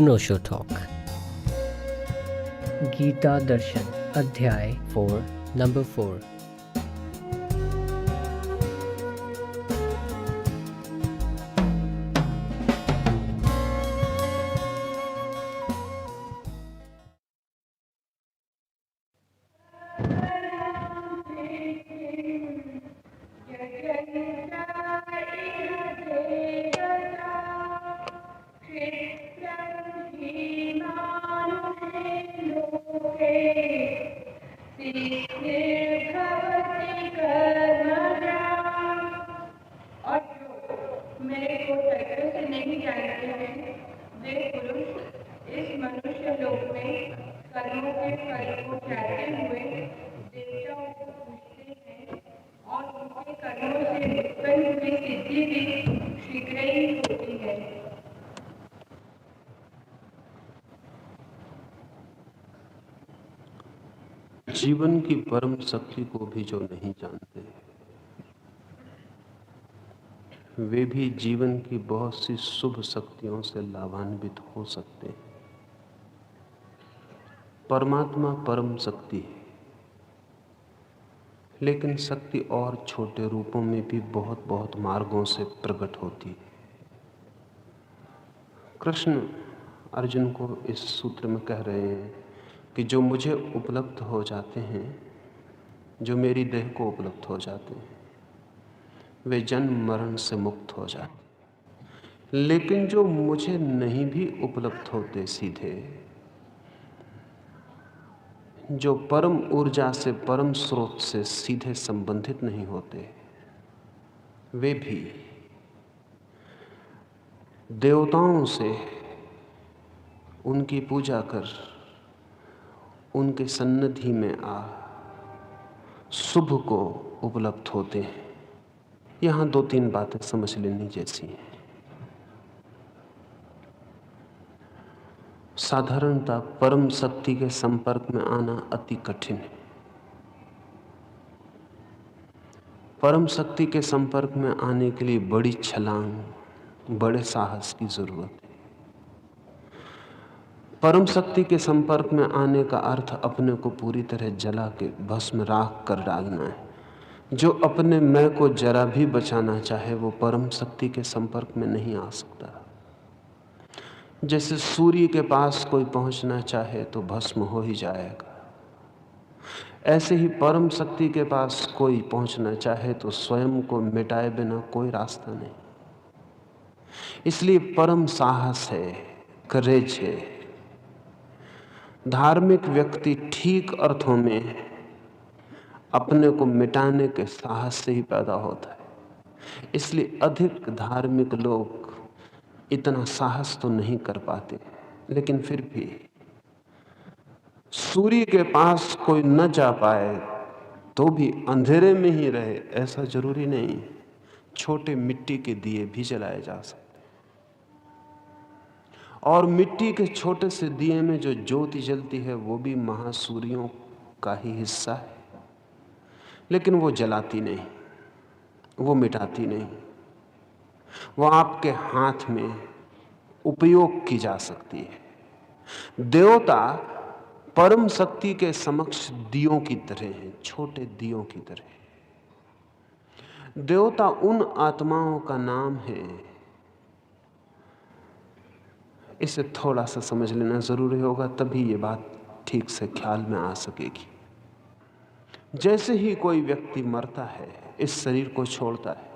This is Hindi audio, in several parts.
अनोशो टॉक। गीता दर्शन अध्याय 4 नंबर 4। मेरे को तरीके से नहीं जानते हैं, वे पुरुष इस मनुष्य लोक में कर्मों के फल को चाहते हुए देवताओं को पूजते हैं और उनके कर्मों से उत्पन्न हुई सिद्धि भी शीघ्र ही होती है। जीवन की परम शक्ति को भी जो नहीं जानते, वे भी जीवन की बहुत सी शुभ शक्तियों से लाभान्वित हो सकते हैं। परमात्मा परम शक्ति है, लेकिन शक्ति और छोटे रूपों में भी बहुत बहुत मार्गों से प्रकट होती है। कृष्ण अर्जुन को इस सूत्र में कह रहे हैं कि जो मुझे उपलब्ध हो जाते हैं, जो मेरी देह को उपलब्ध हो जाते हैं, वे जन्म मरण से मुक्त हो जाते। लेकिन जो मुझे नहीं भी उपलब्ध होते सीधे, जो परम ऊर्जा से परम स्रोत से सीधे संबंधित नहीं होते, वे भी देवताओं से उनकी पूजा कर उनके सन्निधि में आ शुभ को उपलब्ध होते हैं। यहां दो तीन बातें समझ लेनी जैसी हैं। साधारणतः परम शक्ति के संपर्क में आना अति कठिन है। परम शक्ति के संपर्क में आने के लिए बड़ी छलांग, बड़े साहस की जरूरत है। परम शक्ति के संपर्क में आने का अर्थ अपने को पूरी तरह जला के भस्म राख कर डालना है। जो अपने मैं को जरा भी बचाना चाहे, वो परम शक्ति के संपर्क में नहीं आ सकता। जैसे सूर्य के पास कोई पहुंचना चाहे तो भस्म हो ही जाएगा, ऐसे ही परम शक्ति के पास कोई पहुंचना चाहे तो स्वयं को मिटाए बिना कोई रास्ता नहीं। इसलिए परम साहस है, करेज है। धार्मिक व्यक्ति ठीक अर्थों में अपने को मिटाने के साहस से ही पैदा होता है। इसलिए अधिक धार्मिक लोग इतना साहस तो नहीं कर पाते, लेकिन फिर भी सूर्य के पास कोई न जा पाए तो भी अंधेरे में ही रहे, ऐसा जरूरी नहीं। छोटे मिट्टी के दिए भी जलाए जा सकते, और मिट्टी के छोटे से दिए में जो ज्योति जलती है वो भी महासूर्यों का ही हिस्सा है, लेकिन वो जलाती नहीं, वो मिटाती नहीं। वो आपके हाथ में उपयोग की जा सकती है। देवता परम शक्ति के समक्ष दियों की तरह हैं, छोटे दियों की तरह। देवता उन आत्माओं का नाम है, इसे थोड़ा सा समझ लेना जरूरी होगा, तभी ये बात ठीक से ख्याल में आ सकेगी। जैसे ही कोई व्यक्ति मरता है, इस शरीर को छोड़ता है,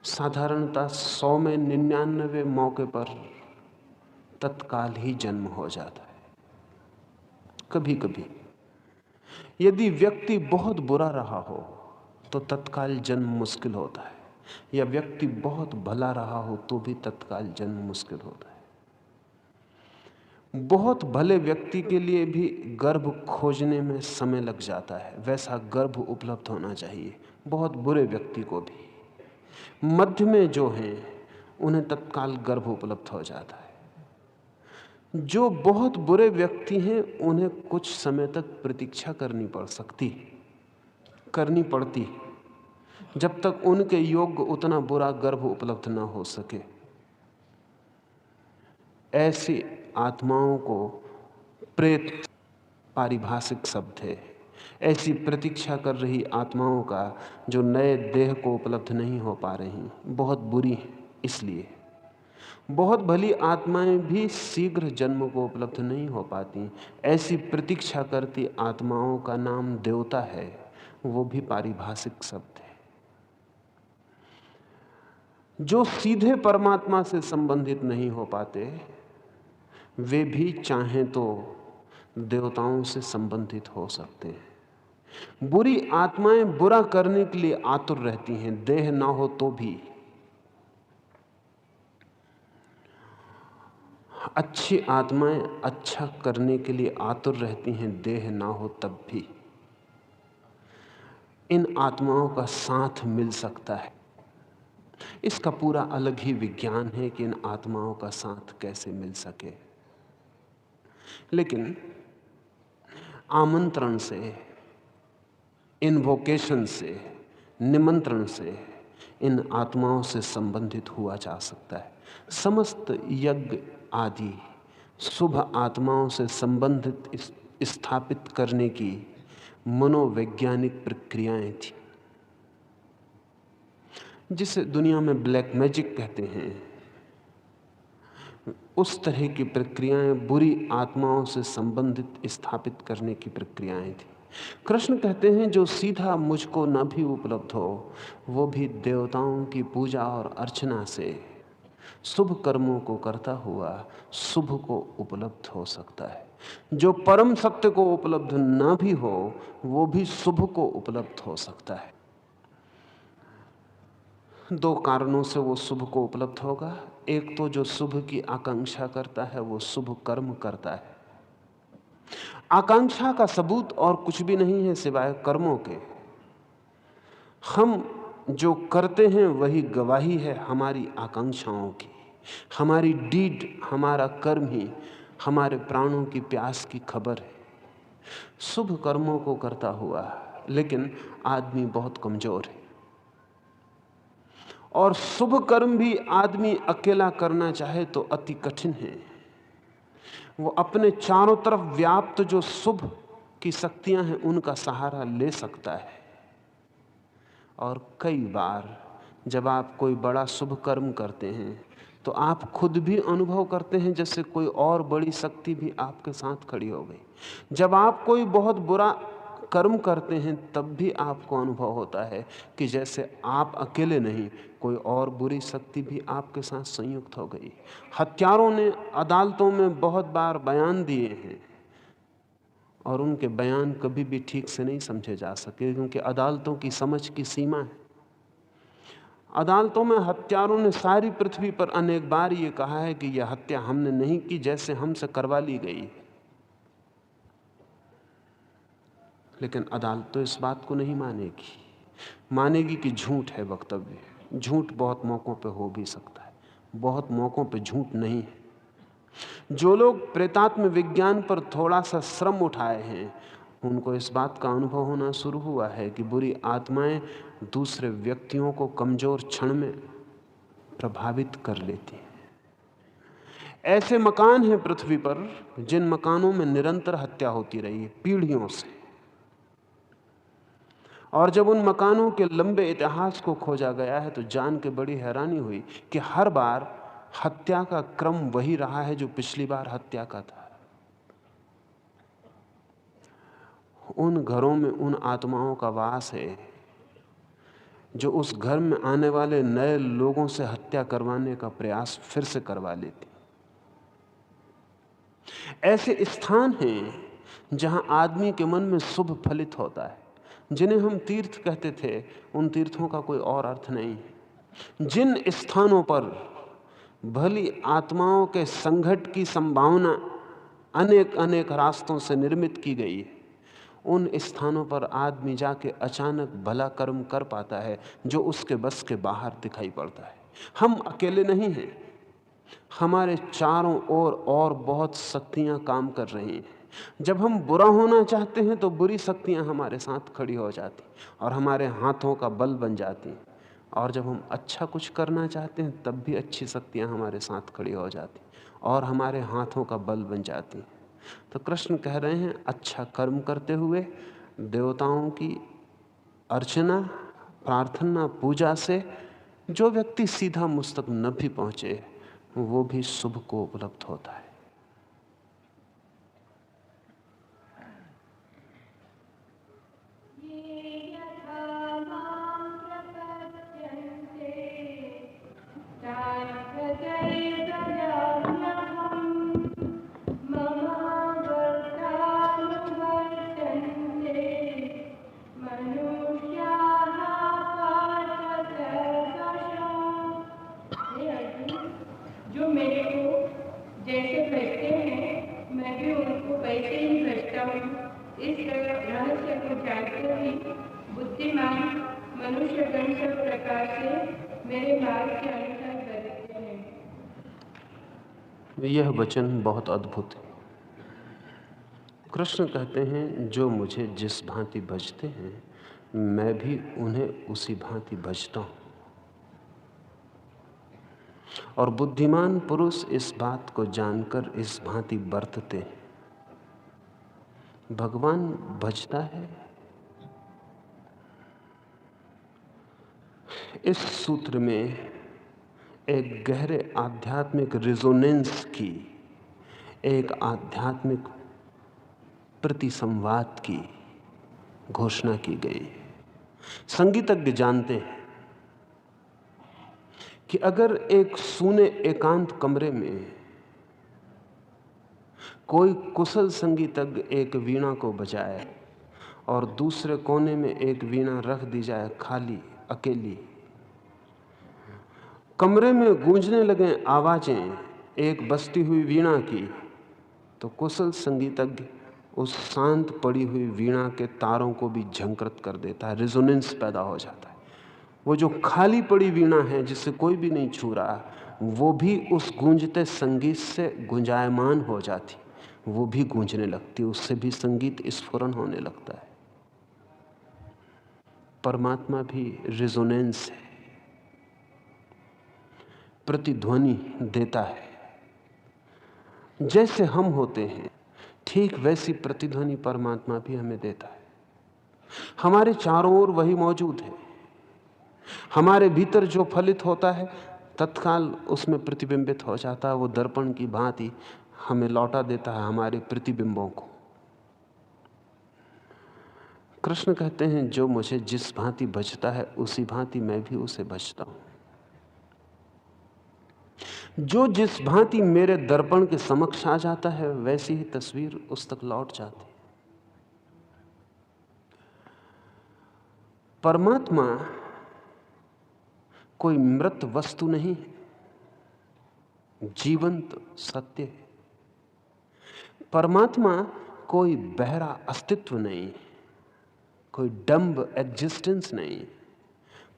साधारणतः 100 में 99 मौके पर तत्काल ही जन्म हो जाता है। कभी कभी यदि व्यक्ति बहुत बुरा रहा हो तो तत्काल जन्म मुश्किल होता है, या व्यक्ति बहुत भला रहा हो तो भी तत्काल जन्म मुश्किल होता है। बहुत भले व्यक्ति के लिए भी गर्भ खोजने में समय लग जाता है, वैसा गर्भ उपलब्ध होना चाहिए बहुत बुरे व्यक्ति को भी। मध्य में जो हैं उन्हें तत्काल गर्भ उपलब्ध हो जाता है। जो बहुत बुरे व्यक्ति हैं उन्हें कुछ समय तक प्रतीक्षा करनी पड़ती, जब तक उनके योग्य उतना बुरा गर्भ उपलब्ध ना हो सके। ऐसी आत्माओं को प्रेत पारिभाषिक शब्द है। ऐसी प्रतीक्षा कर रही आत्माओं का जो नए देह को उपलब्ध नहीं हो पा रही, बहुत बुरी है। इसलिए बहुत भली आत्माएं भी शीघ्र जन्म को उपलब्ध नहीं हो पाती। ऐसी प्रतीक्षा करती आत्माओं का नाम देवता है, वो भी पारिभाषिक शब्द है। जो सीधे परमात्मा से संबंधित नहीं हो पाते, वे भी चाहें तो देवताओं से संबंधित हो सकते हैं। बुरी आत्माएं बुरा करने के लिए आतुर रहती हैं, देह ना हो तो भी। अच्छी आत्माएं अच्छा करने के लिए आतुर रहती हैं, देह ना हो तब भी। इन आत्माओं का साथ मिल सकता है। इसका पूरा अलग ही विज्ञान है कि इन आत्माओं का साथ कैसे मिल सके। लेकिन आमंत्रण से, इन्वोकेशन से, निमंत्रण से इन आत्माओं से संबंधित हुआ जा सकता है। समस्त यज्ञ आदि शुभ आत्माओं से संबंधित स्थापित करने की मनोवैज्ञानिक प्रक्रियाएं थी, जिसे दुनिया में ब्लैक मैजिक कहते हैं। उस तरह की प्रक्रियाएं बुरी आत्माओं से संबंधित स्थापित करने की प्रक्रियाएं थी। कृष्ण कहते हैं जो सीधा मुझको न भी उपलब्ध हो, वो भी देवताओं की पूजा और अर्चना से शुभ कर्मों को करता हुआ शुभ को उपलब्ध हो सकता है। जो परम सत्य को उपलब्ध न भी हो, वो भी शुभ को उपलब्ध हो सकता है। दो कारणों से वो शुभ को उपलब्ध होगा। एक तो जो शुभ की आकांक्षा करता है वो शुभ कर्म करता है। आकांक्षा का सबूत और कुछ भी नहीं है सिवाय कर्मों के। हम जो करते हैं वही गवाही है हमारी आकांक्षाओं की। हमारी डीड, हमारा कर्म ही हमारे प्राणों की प्यास की खबर है। शुभ कर्मों को करता हुआ लेकिन आदमी बहुत कमजोर है, और शुभ कर्म भी आदमी अकेला करना चाहे तो अति कठिन है। वो अपने चारों तरफ व्याप्त जो शुभ की शक्तियां हैं उनका सहारा ले सकता है। और कई बार जब आप कोई बड़ा शुभ कर्म करते हैं तो आप खुद भी अनुभव करते हैं जैसे कोई और बड़ी शक्ति भी आपके साथ खड़ी हो गई। जब आप कोई बहुत बुरा कर्म करते हैं तब भी आपको अनुभव होता है कि जैसे आप अकेले नहीं, कोई और बुरी शक्ति भी आपके साथ संयुक्त हो गई। हत्यारों ने अदालतों में बहुत बार बयान दिए हैं और उनके बयान कभी भी ठीक से नहीं समझे जा सके, क्योंकि अदालतों की समझ की सीमा है। अदालतों में हत्यारों ने सारी पृथ्वी पर अनेक बार ये कहा है कि यह हत्या हमने नहीं की, जैसे हमसे करवा ली गई। लेकिन अदालत तो इस बात को नहीं मानेगी कि झूठ है वक्तव्य। झूठ बहुत मौकों पे हो भी सकता है, बहुत मौकों पे झूठ नहीं है। जो लोग प्रेतात्म विज्ञान पर थोड़ा सा श्रम उठाए हैं उनको इस बात का अनुभव होना शुरू हुआ है कि बुरी आत्माएं दूसरे व्यक्तियों को कमजोर क्षण में प्रभावित कर लेती हैं। ऐसे मकान हैं पृथ्वी पर जिन मकानों में निरंतर हत्या होती रही है पीढ़ियों से, और जब उन मकानों के लंबे इतिहास को खोजा गया है तो जान के बड़ी हैरानी हुई कि हर बार हत्या का क्रम वही रहा है जो पिछली बार हत्या का था। उन घरों में उन आत्माओं का वास है जो उस घर में आने वाले नए लोगों से हत्या करवाने का प्रयास फिर से करवा लेती। ऐसे स्थान हैं जहां आदमी के मन में शुभ फलित होता है, जिन्हें हम तीर्थ कहते थे। उन तीर्थों का कोई और अर्थ नहीं है। जिन स्थानों पर भली आत्माओं के संघट की संभावना अनेक अनेक रास्तों से निर्मित की गई है, उन स्थानों पर आदमी जाके अचानक भला कर्म कर पाता है जो उसके बस के बाहर दिखाई पड़ता है। हम अकेले नहीं हैं, हमारे चारों ओर और बहुत शक्तियां काम कर रही हैं। जब हम बुरा होना चाहते हैं तो बुरी शक्तियां हमारे साथ खड़ी हो जाती और हमारे हाथों का बल बन जाती, और जब हम अच्छा कुछ करना चाहते हैं तब भी अच्छी शक्तियां हमारे साथ खड़ी हो जाती और हमारे हाथों का बल बन जाती हैं। तो कृष्ण कह रहे हैं अच्छा कर्म करते हुए देवताओं की अर्चना, प्रार्थना, पूजा से जो व्यक्ति सीधा मुझ तक न भी पहुंचे वो भी शुभ को उपलब्ध होता है। जो मेरे को जैसे भेजते हैं मैं भी उनको वैसे ही भेजता हूँ। इस रहस्य को जानकर ही बुद्धिमान मनुष्यगण सब प्रकार से मेरे मार्ग के अनुसार बदलते हैं। यह वचन बहुत अद्भुत है। कृष्ण कहते हैं जो मुझे जिस भांति भजते हैं मैं भी उन्हें उसी भांति भजता हूँ। और बुद्धिमान पुरुष इस बात को जानकर इस भांति बरतते हैं। भगवान भजता है। इस सूत्र में एक गहरे आध्यात्मिक रिजोनेंस की, एक आध्यात्मिक प्रतिसंवाद की घोषणा की गई है। संगीतज्ञ जानते हैं कि अगर एक सूने एकांत कमरे में कोई कुशल संगीतज्ञ एक वीणा को बजाए और दूसरे कोने में एक वीणा रख दी जाए खाली, अकेली, कमरे में गूंजने लगे आवाजें एक बजती हुई वीणा की, तो कुशल संगीतज्ञ उस शांत पड़ी हुई वीणा के तारों को भी झंकृत कर देता है। रिजोनेंस पैदा हो जाता है। वो जो खाली पड़ी वीणा है जिसे कोई भी नहीं छू रहा, वो भी उस गूंजते संगीत से गुंजायमान हो जाती, वो भी गूंजने लगती, उससे भी संगीत स्फुरन होने लगता है। परमात्मा भी रिजोनेंस है, प्रतिध्वनि देता है। जैसे हम होते हैं ठीक वैसी प्रतिध्वनि परमात्मा भी हमें देता है। हमारे चारों ओर वही मौजूद है। हमारे भीतर जो फलित होता है तत्काल उसमें प्रतिबिंबित हो जाता है। वो दर्पण की भांति हमें लौटा देता है हमारे प्रतिबिंबों को। कृष्ण कहते हैं जो मुझे जिस भांति भजता है उसी भांति मैं भी उसे भजता हूं। जो जिस भांति मेरे दर्पण के समक्ष आ जाता है वैसी ही तस्वीर उस तक लौट जाती है। परमात्मा कोई मृत वस्तु नहीं है, जीवंत सत्य है। परमात्मा कोई बहरा अस्तित्व नहीं, कोई डम्ब एग्जिस्टेंस नहीं।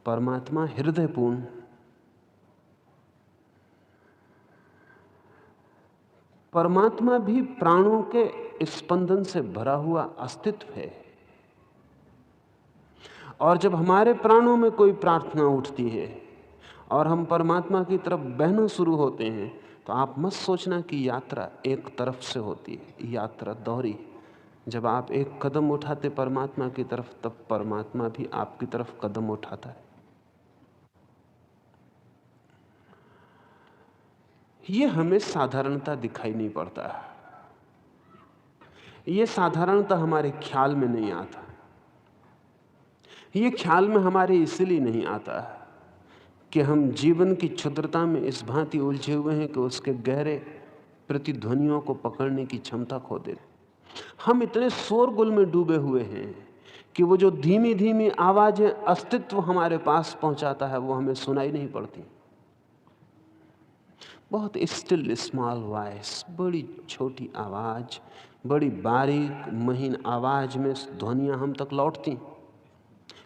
परमात्मा हृदयपूर्ण, परमात्मा भी प्राणों के स्पंदन से भरा हुआ अस्तित्व है। और जब हमारे प्राणों में कोई प्रार्थना उठती है और हम परमात्मा की तरफ बहना शुरू होते हैं तो आप मत सोचना कि यात्रा एक तरफ से होती है। यात्रा दोहरी। जब आप एक कदम उठाते परमात्मा की तरफ तब परमात्मा भी आपकी तरफ कदम उठाता है। ये हमें साधारणता दिखाई नहीं पड़ता। ये साधारणता हमारे ख्याल में नहीं आता। ये ख्याल में हमारे इसलिए नहीं आता कि हम जीवन की क्षुद्रता में इस भांति उलझे हुए हैं कि उसके गहरे प्रतिध्वनियों को पकड़ने की क्षमता खो देते। हम इतने शोरगुल में डूबे हुए हैं कि वो जो धीमी धीमी आवाजें अस्तित्व हमारे पास पहुंचाता है वो हमें सुनाई नहीं पड़ती। बहुत स्टिल स्मॉल वॉइस, बड़ी छोटी आवाज, बड़ी बारीक महीन आवाज में ध्वनियां हम तक लौटती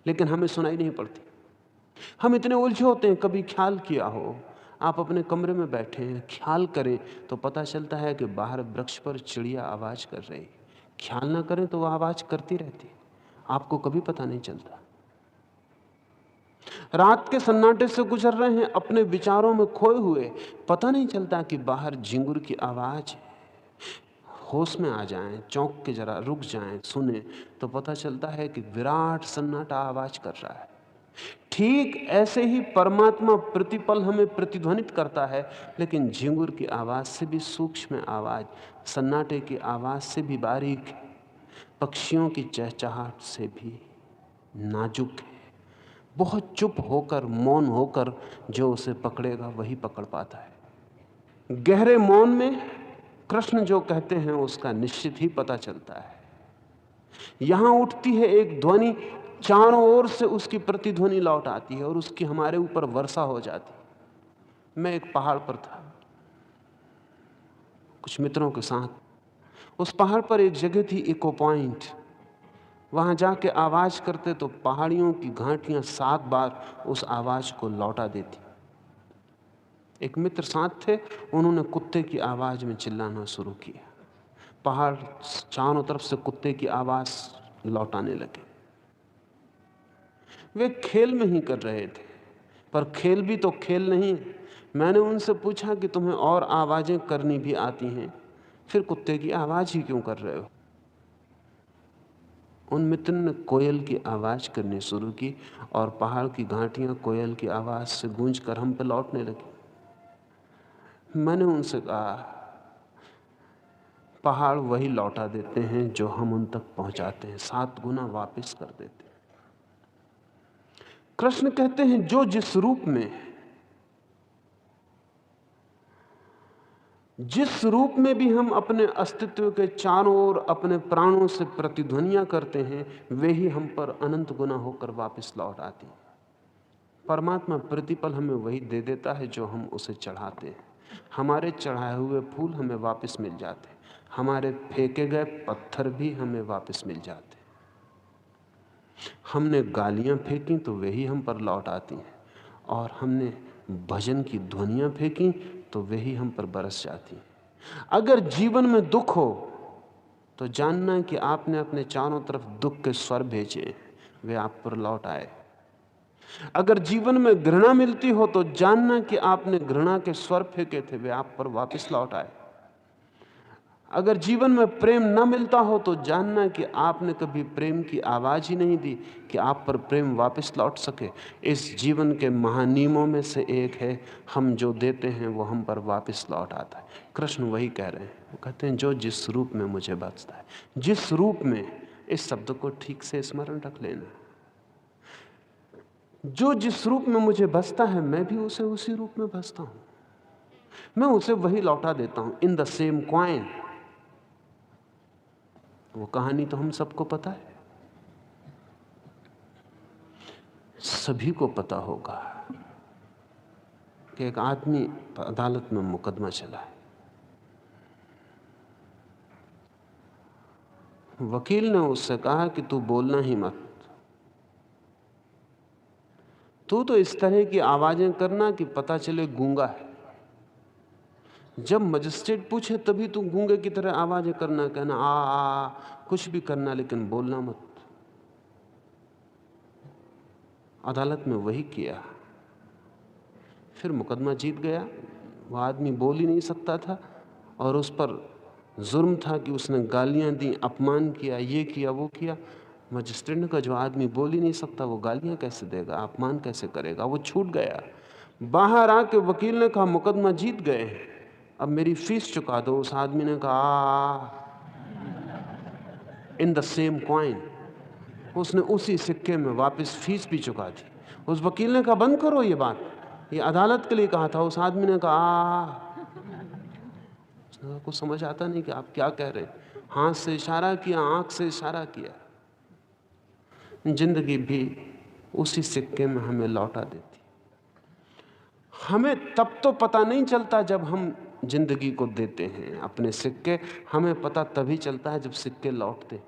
लेकिन हमें सुनाई नहीं पड़ती। हम इतने उलझे होते हैं। कभी ख्याल किया हो, आप अपने कमरे में बैठे हैं, ख्याल करें तो पता चलता है कि बाहर वृक्ष पर चिड़िया आवाज कर रही। ख्याल ना करें तो वो आवाज करती रहती, आपको कभी पता नहीं चलता। रात के सन्नाटे से गुजर रहे हैं, अपने विचारों में खोए हुए, पता नहीं चलता कि बाहर झिंगुर की आवाज है। होश में आ जाएं, चौंक के जरा रुक जाएं, सुने तो पता चलता है कि विराट सन्नाटा आवाज कर रहा है। ठीक ऐसे ही परमात्मा प्रतिपल हमें प्रतिध्वनित करता है, लेकिन झिंगुर की आवाज से भी सूक्ष्म आवाज, सन्नाटे की आवाज से भी बारीक, पक्षियों की चहचहाहट से भी नाजुक है। बहुत चुप होकर, मौन होकर जो उसे पकड़ेगा वही पकड़ पाता है। गहरे मौन में कृष्ण जो कहते हैं उसका निश्चित ही पता चलता है। यहां उठती है एक ध्वनि, चारों ओर से उसकी प्रतिध्वनि लौट आती है और उसकी हमारे ऊपर वर्षा हो जाती। मैं एक पहाड़ पर था कुछ मित्रों के साथ। उस पहाड़ पर एक जगह थी इको पॉइंट। वहां जाके आवाज करते तो पहाड़ियों की घाटियां 7 बार उस आवाज को लौटा देती। एक मित्र साथ थे, उन्होंने कुत्ते की आवाज में चिल्लाना शुरू किया। पहाड़ चारों तरफ से कुत्ते की आवाज लौटाने लगे। वे खेल में ही कर रहे थे, पर खेल भी तो खेल नहीं। मैंने उनसे पूछा कि तुम्हें और आवाजें करनी भी आती हैं, फिर कुत्ते की आवाज ही क्यों कर रहे हो? उन मित्र ने कोयल की आवाज करनी शुरू की और पहाड़ की घाटियां कोयल की आवाज से गूंजकर हम पे लौटने लगी। मैंने उनसे कहा, पहाड़ वही लौटा देते हैं जो हम उन तक पहुंचाते हैं, 7 गुना वापस कर देते हैं। कृष्ण कहते हैं जो जिस रूप में भी हम अपने अस्तित्व के चारों ओर अपने प्राणों से प्रतिध्वनियां करते हैं, वे ही हम पर अनंत गुना होकर वापस लौट आती हैं। परमात्मा प्रतिपल हमें वही दे देता है जो हम उसे चढ़ाते हैं। हमारे चढ़ाए हुए फूल हमें वापस मिल जाते हैं, हमारे फेंके गए पत्थर भी हमें वापस मिल जाते हैं। हमने गालियां फेंकी तो वही हम पर लौट आती हैं, और हमने भजन की ध्वनियां फेंकी तो वही हम पर बरस जाती हैं। अगर जीवन में दुख हो तो जानना कि आपने अपने चारों तरफ दुख के स्वर भेजे, वे आप पर लौट आए। अगर जीवन में घृणा मिलती हो तो जानना कि आपने घृणा के स्वर फेंके थे, वे आप पर वापस लौट आए। अगर जीवन में प्रेम न मिलता हो तो जानना कि आपने कभी प्रेम की आवाज ही नहीं दी कि आप पर प्रेम वापस लौट सके। इस जीवन के महानियमों में से एक है, हम जो देते हैं वो हम पर वापस लौट आता है। कृष्ण वही कह रहे हैं। वो कहते हैं जो जिस रूप में मुझे बसता है, जिस रूप में, इस शब्द को ठीक से स्मरण रख लेना, जो जिस रूप में मुझे बसता है मैं भी उसे उसी रूप में बसता हूं, मैं उसे वही लौटा देता हूं। In the same coin. वो कहानी तो हम सबको पता है, सभी को पता होगा कि एक आदमी अदालत में मुकदमा चला है। वकील ने उससे कहा कि तू बोलना ही मत, तू तो इस तरह की आवाजें करना कि पता चले गूंगा है। जब मजिस्ट्रेट पूछे तभी तू गूंगे की तरह आवाजें करना, कहना आ, कुछ भी करना, लेकिन बोलना मत। अदालत में वही किया, फिर मुकदमा जीत गया। वो आदमी बोल ही नहीं सकता था और उस पर जुर्म था कि उसने गालियां दी, अपमान किया, ये किया, वो किया। मजिस्ट्रेट ने कहा जो आदमी बोल ही नहीं सकता वो गालियां कैसे देगा, अपमान कैसे करेगा? वो छूट गया। बाहर आके वकील ने कहा मुकदमा जीत गए, अब मेरी फीस चुका दो। उस आदमी ने कहा इन द सेम कॉइन। उसने उसी सिक्के में वापस फीस भी चुका दी। उस वकील ने कहा बंद करो ये बात, ये अदालत के लिए कहा था। उस आदमी ने कहा कुछ समझ आता नहीं कि आप क्या कह रहे हैं। हाथ से इशारा किया, आंख से इशारा किया। जिंदगी भी उसी सिक्के में हमें लौटा देती। हमें तब तो पता नहीं चलता जब हम जिंदगी को देते हैं अपने सिक्के, हमें पता तभी चलता है जब सिक्के लौटते हैं।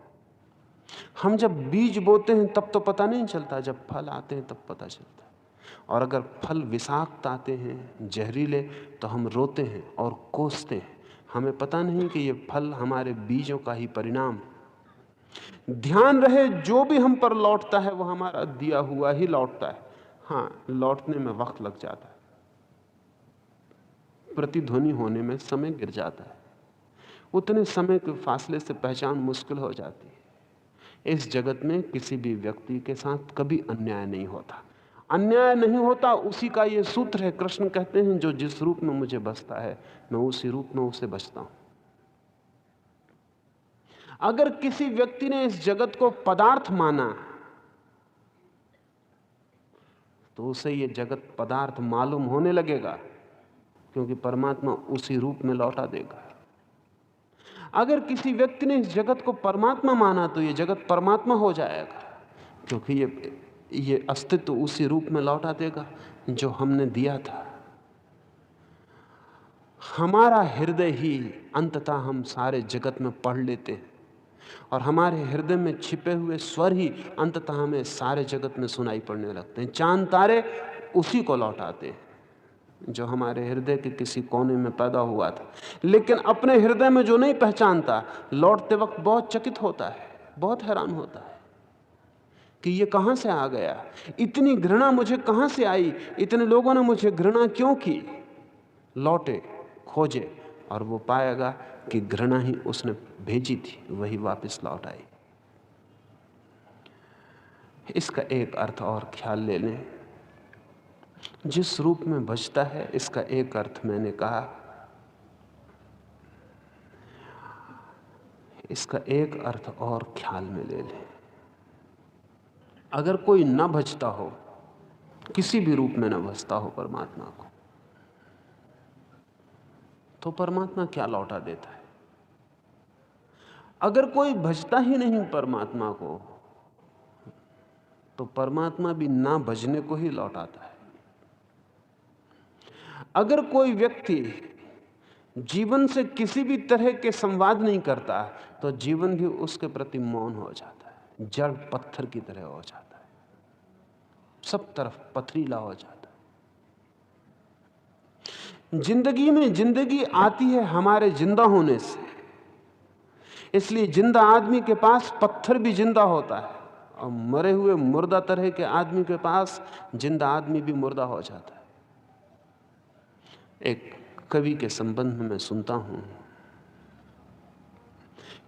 हम जब बीज बोते हैं तब तो पता नहीं चलता, जब फल आते हैं तब पता चलता है। और अगर फल विषाक्त आते हैं, जहरीले, तो हम रोते हैं और कोसते हैं। हमें पता नहीं कि ये फल हमारे बीजों का ही परिणाम। ध्यान रहे जो भी हम पर लौटता है वो हमारा दिया हुआ ही लौटता है। हाँ, लौटने में वक्त लग जाता है, प्रतिध्वनि होने में समय गिर जाता है, उतने समय के फासले से पहचान मुश्किल हो जाती है। इस जगत में किसी भी व्यक्ति के साथ कभी अन्याय नहीं होता। अन्याय नहीं होता, उसी का ये सूत्र है। कृष्ण कहते हैं, जो जिस रूप में मुझे बसता है मैं उसी रूप में उसे बसता हूं। अगर किसी व्यक्ति ने इस जगत को पदार्थ माना तो उसे ये जगत पदार्थ मालूम होने लगेगा, क्योंकि परमात्मा उसी रूप में लौटा देगा। अगर किसी व्यक्ति ने इस जगत को परमात्मा माना तो ये जगत परमात्मा हो जाएगा, क्योंकि ये अस्तित्व उसी रूप में लौटा देगा जो हमने दिया था। हमारा हृदय ही अंततः हम सारे जगत में पढ़ लेते हैं, और हमारे हृदय में छिपे हुए स्वर ही अंततः हमें सारे जगत में सुनाई पड़ने लगते हैं। चांद तारे उसी को लौटाते हैं जो हमारे हृदय के किसी कोने में पैदा हुआ था। लेकिन अपने हृदय में जो नहीं पहचानता, लौटते वक्त बहुत चकित होता है, बहुत हैरान होता है कि ये कहां से आ गया, इतनी घृणा मुझे कहां से आई, इतने लोगों ने मुझे घृणा क्यों की। लौटे, खोजे, और वो पाएगा कि घृणा ही उसने भेजी थी, वही वापस लौट आई। इसका एक अर्थ और ख्याल ले लें, जिस रूप में बचता है, इसका एक अर्थ मैंने कहा। इसका एक अर्थ और ख्याल में ले लें। अगर कोई न भजता हो, किसी भी रूप में न भजता हो परमात्मा को, तो परमात्मा क्या लौटा देता है। अगर कोई भजता ही नहीं परमात्मा को, तो परमात्मा भी ना भजने को ही लौटाता है। अगर कोई व्यक्ति जीवन से किसी भी तरह के संवाद नहीं करता, तो जीवन भी उसके प्रति मौन हो जाता है, जड़ पत्थर की तरह हो जाता है, सब तरफ पथरीला हो जाता है। जिंदगी में जिंदगी आती है हमारे जिंदा होने से, इसलिए जिंदा आदमी के पास पत्थर भी जिंदा होता है, और मरे हुए मुर्दा तरह के आदमी के पास जिंदा आदमी भी मुर्दा हो जाता है। एक कवि के संबंध में मैं सुनता हूं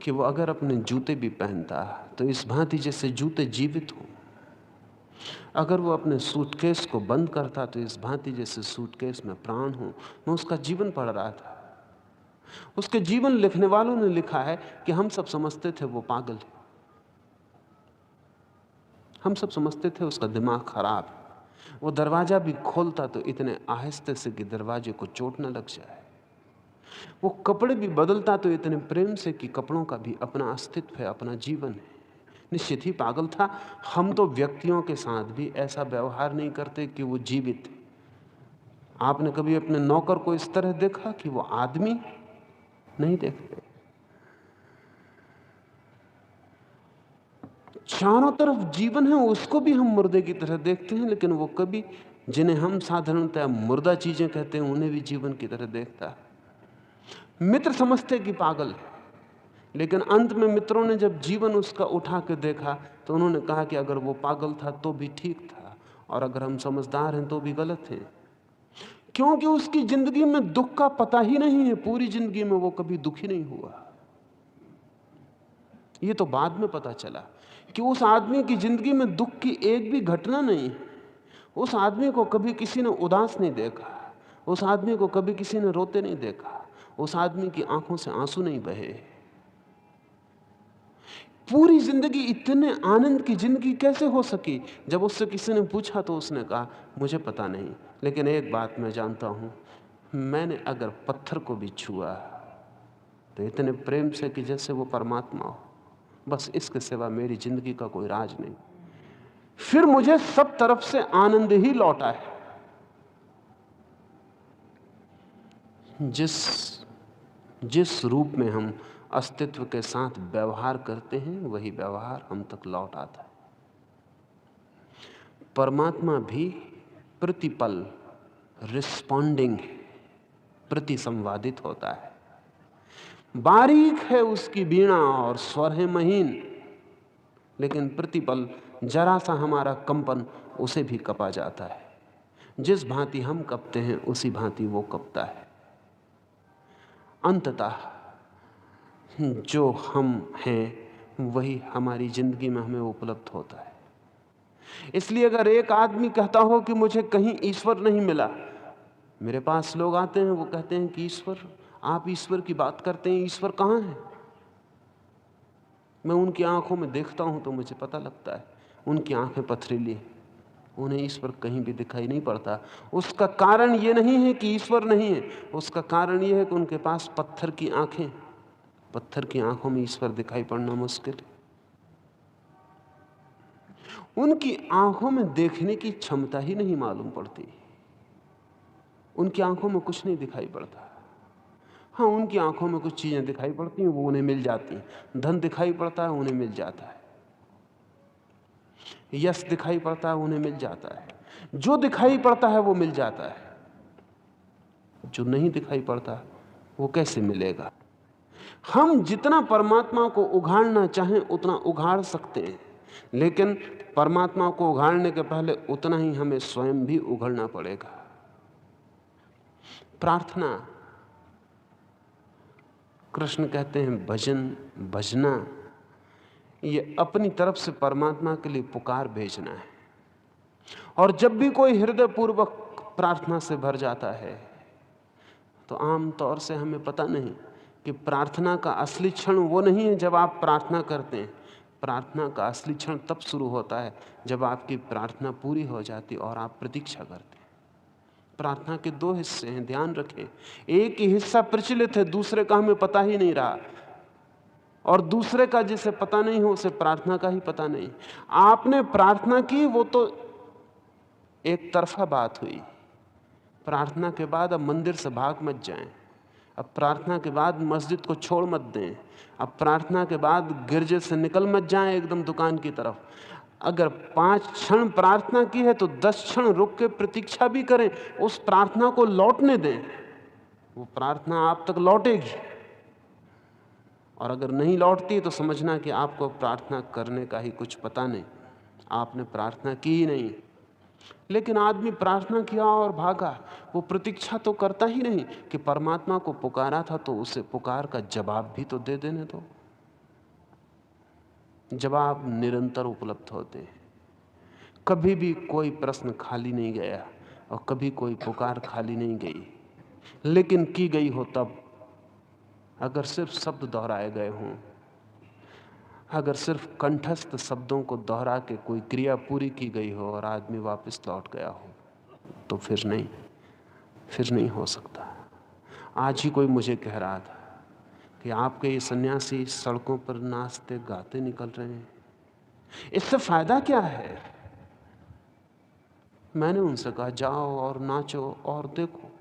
कि वो अगर अपने जूते भी पहनता तो इस भांति जैसे जूते जीवित हों, अगर वो अपने सूटकेस को बंद करता तो इस भांति जैसे सूटकेस में प्राण हो। मैं उसका जीवन पढ़ रहा था। उसके जीवन लिखने वालों ने लिखा है कि हम सब समझते थे वो पागल है, हम सब समझते थे उसका दिमाग खराब है। वो दरवाजा भी खोलता तो इतने आहिस्ते से कि दरवाजे को चोट न लग जाए। वो कपड़े भी बदलता तो इतने प्रेम से कि कपड़ों का भी अपना अस्तित्व है, अपना जीवन है। निश्चित ही पागल था। हम तो व्यक्तियों के साथ भी ऐसा व्यवहार नहीं करते कि वो जीवित है। आपने कभी अपने नौकर को इस तरह देखा कि वो आदमी? नहीं देखते। चारों तरफ जीवन है, उसको भी हम मुर्दे की तरह देखते हैं, लेकिन वो कभी, जिन्हें हम साधारणतः मुर्दा चीजें कहते हैं, उन्हें भी जीवन की तरह देखता है। मित्र समझते कि पागल है, लेकिन अंत में मित्रों ने जब जीवन उसका उठा के देखा तो उन्होंने कहा कि अगर वो पागल था तो भी ठीक था, और अगर हम समझदार हैं तो भी गलत हैं, क्योंकि उसकी जिंदगी में दुख का पता ही नहीं है। पूरी जिंदगी में वो कभी दुखी नहीं हुआ। ये तो बाद में पता चला कि उस आदमी की जिंदगी में दुख की एक भी घटना नहीं है। उस आदमी को कभी किसी ने उदास नहीं देखा, उस आदमी को कभी किसी ने रोते नहीं देखा, उस आदमी की आंखों से आंसू नहीं बहे। पूरी जिंदगी इतने आनंद की जिंदगी कैसे हो सकी? जब उससे किसी ने पूछा तो उसने कहा, मुझे पता नहीं, लेकिन एक बात मैं जानता हूं, मैंने अगर पत्थर को भी छुआ तो इतने प्रेम से कि जैसे वो परमात्मा हो। बस इसके सिवा मेरी जिंदगी का कोई राज नहीं। फिर मुझे सब तरफ से आनंद ही लौटा है। जिस रूप में हम अस्तित्व के साथ व्यवहार करते हैं, वही व्यवहार हम तक लौट आता है। परमात्मा भी प्रतिपल रिस्पॉन्डिंग, प्रतिसंवादित होता है। बारीक है उसकी वीणा और स्वर है महीन, लेकिन प्रतिपल जरा सा हमारा कंपन उसे भी कपा जाता है। जिस भांति हम कपते हैं उसी भांति वो कपता है। अंततः जो हम हैं वही हमारी जिंदगी में हमें उपलब्ध होता है। इसलिए अगर एक आदमी कहता हो कि मुझे कहीं ईश्वर नहीं मिला, मेरे पास लोग आते हैं, वो कहते हैं कि ईश्वर, आप ईश्वर की बात करते हैं, ईश्वर कहाँ है? मैं उनकी आंखों में देखता हूं तो मुझे पता लगता है उनकी आंखें पथरीली हैं, उन्हें ईश्वर कहीं भी दिखाई नहीं पड़ता। उसका कारण ये नहीं है कि ईश्वर नहीं है, उसका कारण ये है कि उनके पास पत्थर की आंखें, पत्थर की आंखों में ईश्वर दिखाई पड़ना मुश्किल है। उनकी आंखों में देखने की क्षमता ही नहीं मालूम पड़ती, उनकी आंखों में कुछ नहीं दिखाई पड़ता। हाँ, उनकी आंखों में कुछ चीजें दिखाई पड़ती हैं, वो उन्हें मिल जाती हैं। धन दिखाई पड़ता है, उन्हें मिल जाता है। यश दिखाई पड़ता है, उन्हें मिल जाता है। जो दिखाई पड़ता है वो मिल जाता है, जो नहीं दिखाई पड़ता वो कैसे मिलेगा? हम जितना परमात्मा को उघाड़ना चाहें उतना उघाड़ सकते हैं, लेकिन परमात्मा को उघाड़ने के पहले उतना ही हमें स्वयं भी उघड़ना पड़ेगा। प्रार्थना, कृष्ण कहते हैं भजन, भजना, ये अपनी तरफ से परमात्मा के लिए पुकार भेजना है। और जब भी कोई हृदय पूर्वक प्रार्थना से भर जाता है तो आम तौर से हमें पता नहीं कि प्रार्थना का असली क्षण वो नहीं है जब आप प्रार्थना करते हैं। प्रार्थना का असली क्षण तब शुरू होता है जब आपकी प्रार्थना पूरी हो जाती और आप प्रतीक्षा करते हैं। प्रार्थना के दो हिस्से हैं, ध्यान रखें। एक ही हिस्सा प्रचलित है, दूसरे का हमें पता ही नहीं रहा, और दूसरे का जिसे पता नहीं हो उसे प्रार्थना का ही पता नहीं। आपने प्रार्थना की वो तो एक तरफा बात हुई। प्रार्थना के बाद अब मंदिर से भाग मत जाएं, अब प्रार्थना के बाद मस्जिद को छोड़ मत दें, अब प्रार्थना के बाद गिरजे से निकल मत जाएं एकदम दुकान की तरफ। अगर 5 क्षण प्रार्थना की है तो 10 क्षण रुक के प्रतीक्षा भी करें, उस प्रार्थना को लौटने दें, वो प्रार्थना आप तक लौटेगी। और अगर नहीं लौटती तो समझना कि आपको प्रार्थना करने का ही कुछ पता नहीं, आपने प्रार्थना की ही नहीं। लेकिन आदमी प्रार्थना किया और भागा, वो प्रतीक्षा तो करता ही नहीं कि परमात्मा को पुकारा था तो उसे पुकार का जवाब भी तो दे देने दो। जवाब निरंतर उपलब्ध होते हैं, कभी भी कोई प्रश्न खाली नहीं गया और कभी कोई पुकार खाली नहीं गई, लेकिन की गई हो तब। अगर सिर्फ शब्द दोहराए गए हों, अगर सिर्फ कंठस्थ शब्दों को दोहरा के कोई क्रिया पूरी की गई हो और आदमी वापस लौट गया हो, तो फिर नहीं हो सकता। आज ही कोई मुझे कह रहा था कि आपके ये सन्यासी सड़कों पर नाचते गाते निकल रहे हैं, इससे फायदा क्या है? मैंने उनसे कहा जाओ और नाचो और देखो।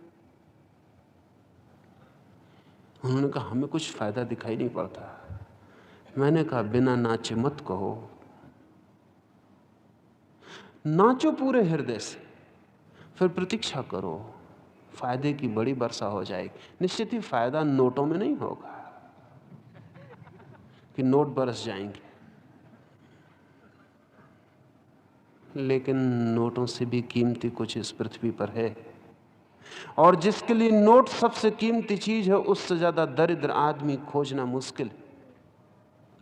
उन्होंने कहा हमें कुछ फायदा दिखाई नहीं पड़ता। मैंने कहा बिना नाचे मत कहो, नाचो पूरे हृदय से, फिर प्रतीक्षा करो, फायदे की बड़ी वर्षा हो जाएगी। निश्चित ही फायदा नोटों में नहीं होगा कि नोट बरस जाएंगे, लेकिन नोटों से भी कीमती कुछ इस पृथ्वी पर है। और जिसके लिए नोट सबसे कीमती चीज है, उससे ज्यादा दरिद्र आदमी खोजना मुश्किल है।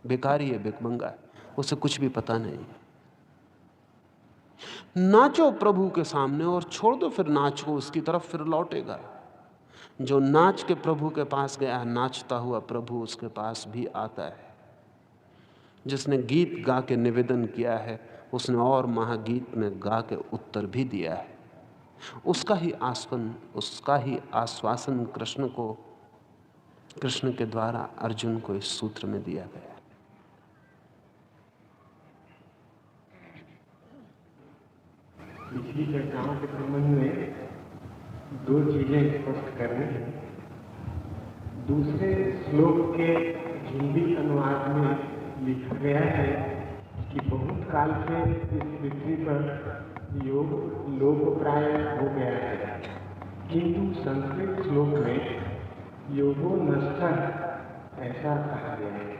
बेकारी है, भिखमंगा है, उसे कुछ भी पता नहीं। नाचो प्रभु के सामने और छोड़ दो फिर नाच को उसकी तरफ, फिर लौटेगा। जो नाच के प्रभु के पास गया है, नाचता हुआ प्रभु उसके पास भी आता है। जिसने गीत गा के निवेदन किया है, उसने और महागीत में गा के उत्तर भी दिया है। उसका ही आश्वासन कृष्ण के द्वारा अर्जुन को इस सूत्र में दिया गया। पिछली चर्चाओं के संबंध में 2 चीजें स्पष्ट करनी है। दूसरे श्लोक के हिंदी अनुवाद में लिखा गया है कि बहुत काल से इस पृथ्वी पर योग लोकप्राय हो गया है, किंतु संस्कृत श्लोक में योगो नष्टः ऐसा कहा गया है।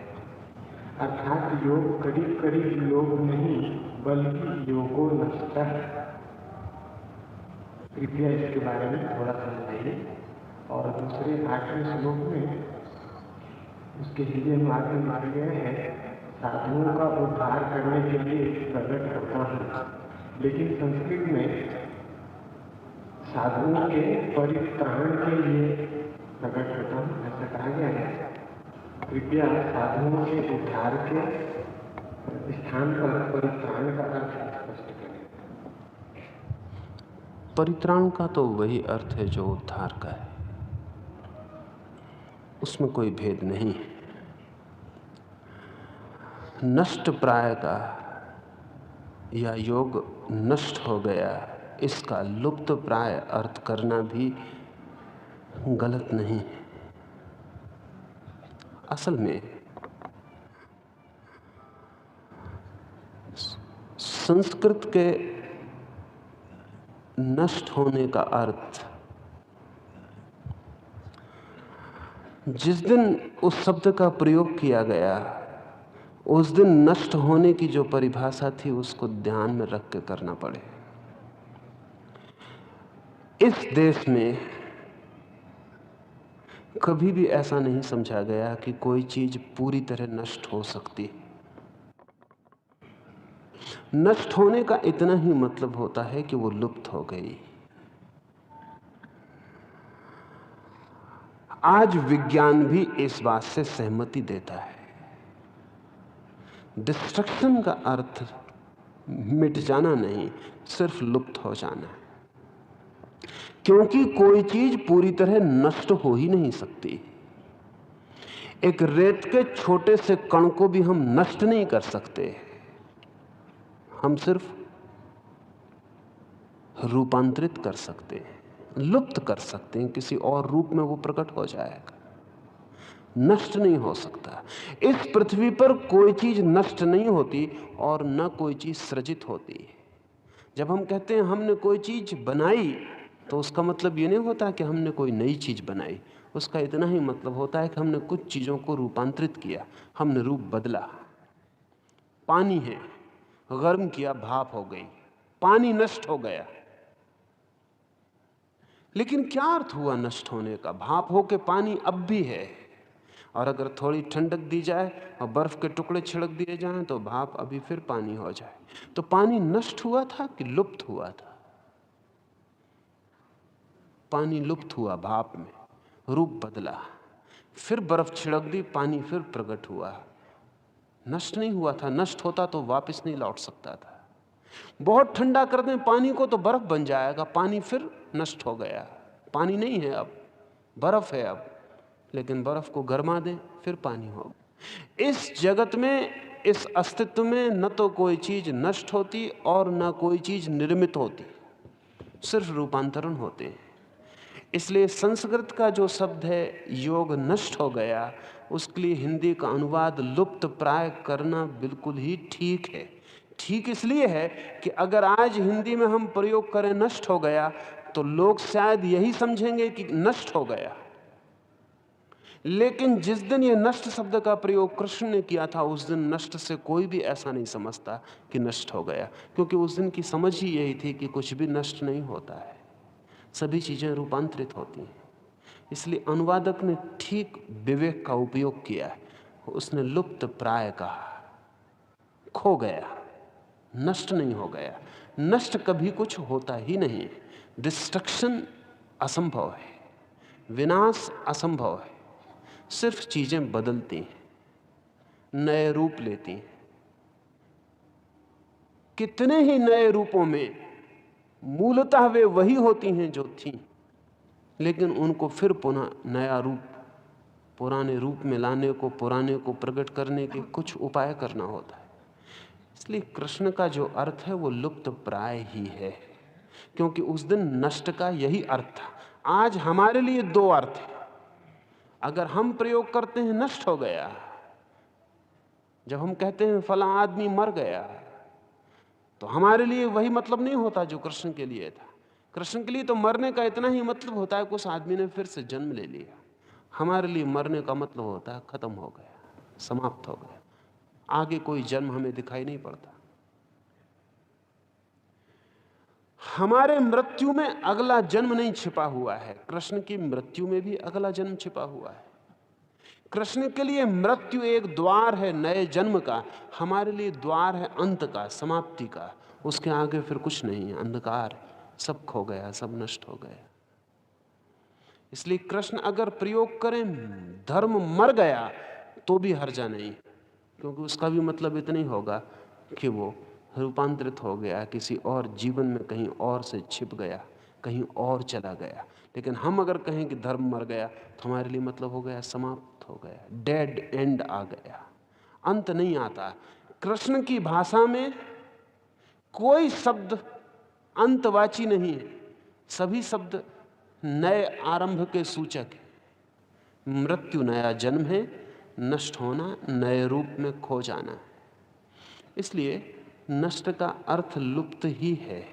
अर्थात योग करीब करीब योग नहीं बल्कि योगो नष्टः। कृपया इसके बारे में थोड़ा समझाइए। और दूसरे 8वें श्लोक में उसके हिंदी अनुवाद में लिखा गया है, साधुओं का उद्धार करने के लिए प्रकट होता हूँ, लेकिन संस्कृत में साधुओं के परित्राण के लिए प्रकट होता हूँ ऐसा कहा गया है। कृपया साधुओं के उद्धार के स्थान पर परित्राण का अर्थ स्पष्ट करें। परित्राण का तो वही अर्थ है जो उद्धार का है, उसमें कोई भेद नहीं है। नष्ट प्राय का या योग नष्ट हो गया, इसका लुप्त प्राय अर्थ करना भी गलत नहीं है। असल में संस्कृत के नष्ट होने का अर्थ, जिस दिन उस शब्द का प्रयोग किया गया उस दिन नष्ट होने की जो परिभाषा थी उसको ध्यान में रख के करना पड़े। इस देश में कभी भी ऐसा नहीं समझा गया कि कोई चीज पूरी तरह नष्ट हो सकती। नष्ट होने का इतना ही मतलब होता है कि वो लुप्त हो गई। आज विज्ञान भी इस बात से सहमति देता है। डिस्ट्रक्शन का अर्थ मिट जाना नहीं, सिर्फ लुप्त हो जाना है, क्योंकि कोई चीज पूरी तरह नष्ट हो ही नहीं सकती। एक रेत के छोटे से कण को भी हम नष्ट नहीं कर सकते, हम सिर्फ रूपांतरित कर सकते हैं, लुप्त कर सकते हैं, किसी और रूप में वो प्रकट हो जाएगा, नष्ट नहीं हो सकता। इस पृथ्वी पर कोई चीज नष्ट नहीं होती और न कोई चीज सृजित होती है। जब हम कहते हैं हमने कोई चीज बनाई तो उसका मतलब ये नहीं होता कि हमने कोई नई चीज बनाई, उसका इतना ही मतलब होता है कि हमने कुछ चीजों को रूपांतरित किया, हमने रूप बदला। पानी है, गर्म किया, भाप हो गई, पानी नष्ट हो गया। लेकिन क्या अर्थ हुआ नष्ट होने का? भाप होके पानी अब भी है, और अगर थोड़ी ठंडक दी जाए और बर्फ के टुकड़े छिड़क दिए जाएं तो भाप अभी फिर पानी हो जाए। तो पानी नष्ट हुआ था कि लुप्त हुआ था? पानी लुप्त हुआ, भाप में रूप बदला, फिर बर्फ छिड़क दी, पानी फिर प्रकट हुआ, नष्ट नहीं हुआ था। नष्ट होता तो वापस नहीं लौट सकता था। बहुत ठंडा कर दें पानी को तो बर्फ बन जाएगा, पानी फिर नष्ट हो गया, पानी नहीं है अब, बर्फ है अब। लेकिन बर्फ को गर्मा दें फिर पानी हो। इस जगत में, इस अस्तित्व में न तो कोई चीज नष्ट होती और न कोई चीज निर्मित होती, सिर्फ रूपांतरण होते हैं। इसलिए संस्कृत का जो शब्द है योग नष्ट हो गया, उसके लिए हिंदी का अनुवाद लुप्त प्राय करना बिल्कुल ही ठीक है। ठीक इसलिए है कि अगर आज हिंदी में हम प्रयोग करें नष्ट हो गया तो लोग शायद यही समझेंगे कि नष्ट हो गया। लेकिन जिस दिन ये नष्ट शब्द का प्रयोग कृष्ण ने किया था उस दिन नष्ट से कोई भी ऐसा नहीं समझता कि नष्ट हो गया, क्योंकि उस दिन की समझ ही यही थी कि कुछ भी नष्ट नहीं होता है, सभी चीजें रूपांतरित होती हैं। इसलिए अनुवादक ने ठीक विवेक का उपयोग किया है। उसने लुप्त प्राय कहा, खो गया, नष्ट नहीं हो गया। नष्ट कभी कुछ होता ही नहीं। डिस्ट्रक्शन असंभव है, विनाश असंभव है। सिर्फ चीजें बदलती हैं, नए रूप लेती हैं। कितने ही नए रूपों में मूलतः वे वही होती हैं जो थीं, लेकिन उनको फिर पुनः नया रूप, पुराने रूप में लाने को, पुराने को प्रकट करने के कुछ उपाय करना होता है। इसलिए कृष्ण का जो अर्थ है वो लुप्त प्राय ही है, क्योंकि उस दिन नष्ट का यही अर्थ था। आज हमारे लिए दो अर्थ हैं। अगर हम प्रयोग करते हैं नष्ट हो गया, जब हम कहते हैं फला आदमी मर गया, तो हमारे लिए वही मतलब नहीं होता जो कृष्ण के लिए था। कृष्ण के लिए तो मरने का इतना ही मतलब होता है कि उस आदमी ने फिर से जन्म ले लिया। हमारे लिए मरने का मतलब होता है खत्म हो गया, समाप्त हो गया, आगे कोई जन्म हमें दिखाई नहीं पड़ता। हमारे मृत्यु में अगला जन्म नहीं छिपा हुआ है, कृष्ण की मृत्यु में भी अगला जन्म छिपा हुआ है। कृष्ण के लिए मृत्यु एक द्वार है नए जन्म का, हमारे लिए द्वार है अंत का, समाप्ति का। उसके आगे फिर कुछ नहीं है, अंधकार है, सब खो गया, सब नष्ट हो गया। इसलिए कृष्ण अगर प्रयोग करें धर्म मर गया तो भी हर्जा नहीं, क्योंकि उसका भी मतलब इतना ही होगा कि वो रूपांतरित हो गया, किसी और जीवन में कहीं और से छिप गया, कहीं और चला गया। लेकिन हम अगर कहें कि धर्म मर गया तो हमारे लिए मतलब हो गया समाप्त हो गया, डेड एंड आ गया, अंत नहीं आता। कृष्ण की भाषा में कोई शब्द अंतवाची नहीं है, सभी शब्द नए आरंभ के सूचक है। मृत्यु नया जन्म है, नष्ट होना नए रूप में खो जाना है। इसलिए नष्ट का अर्थ लुप्त ही है,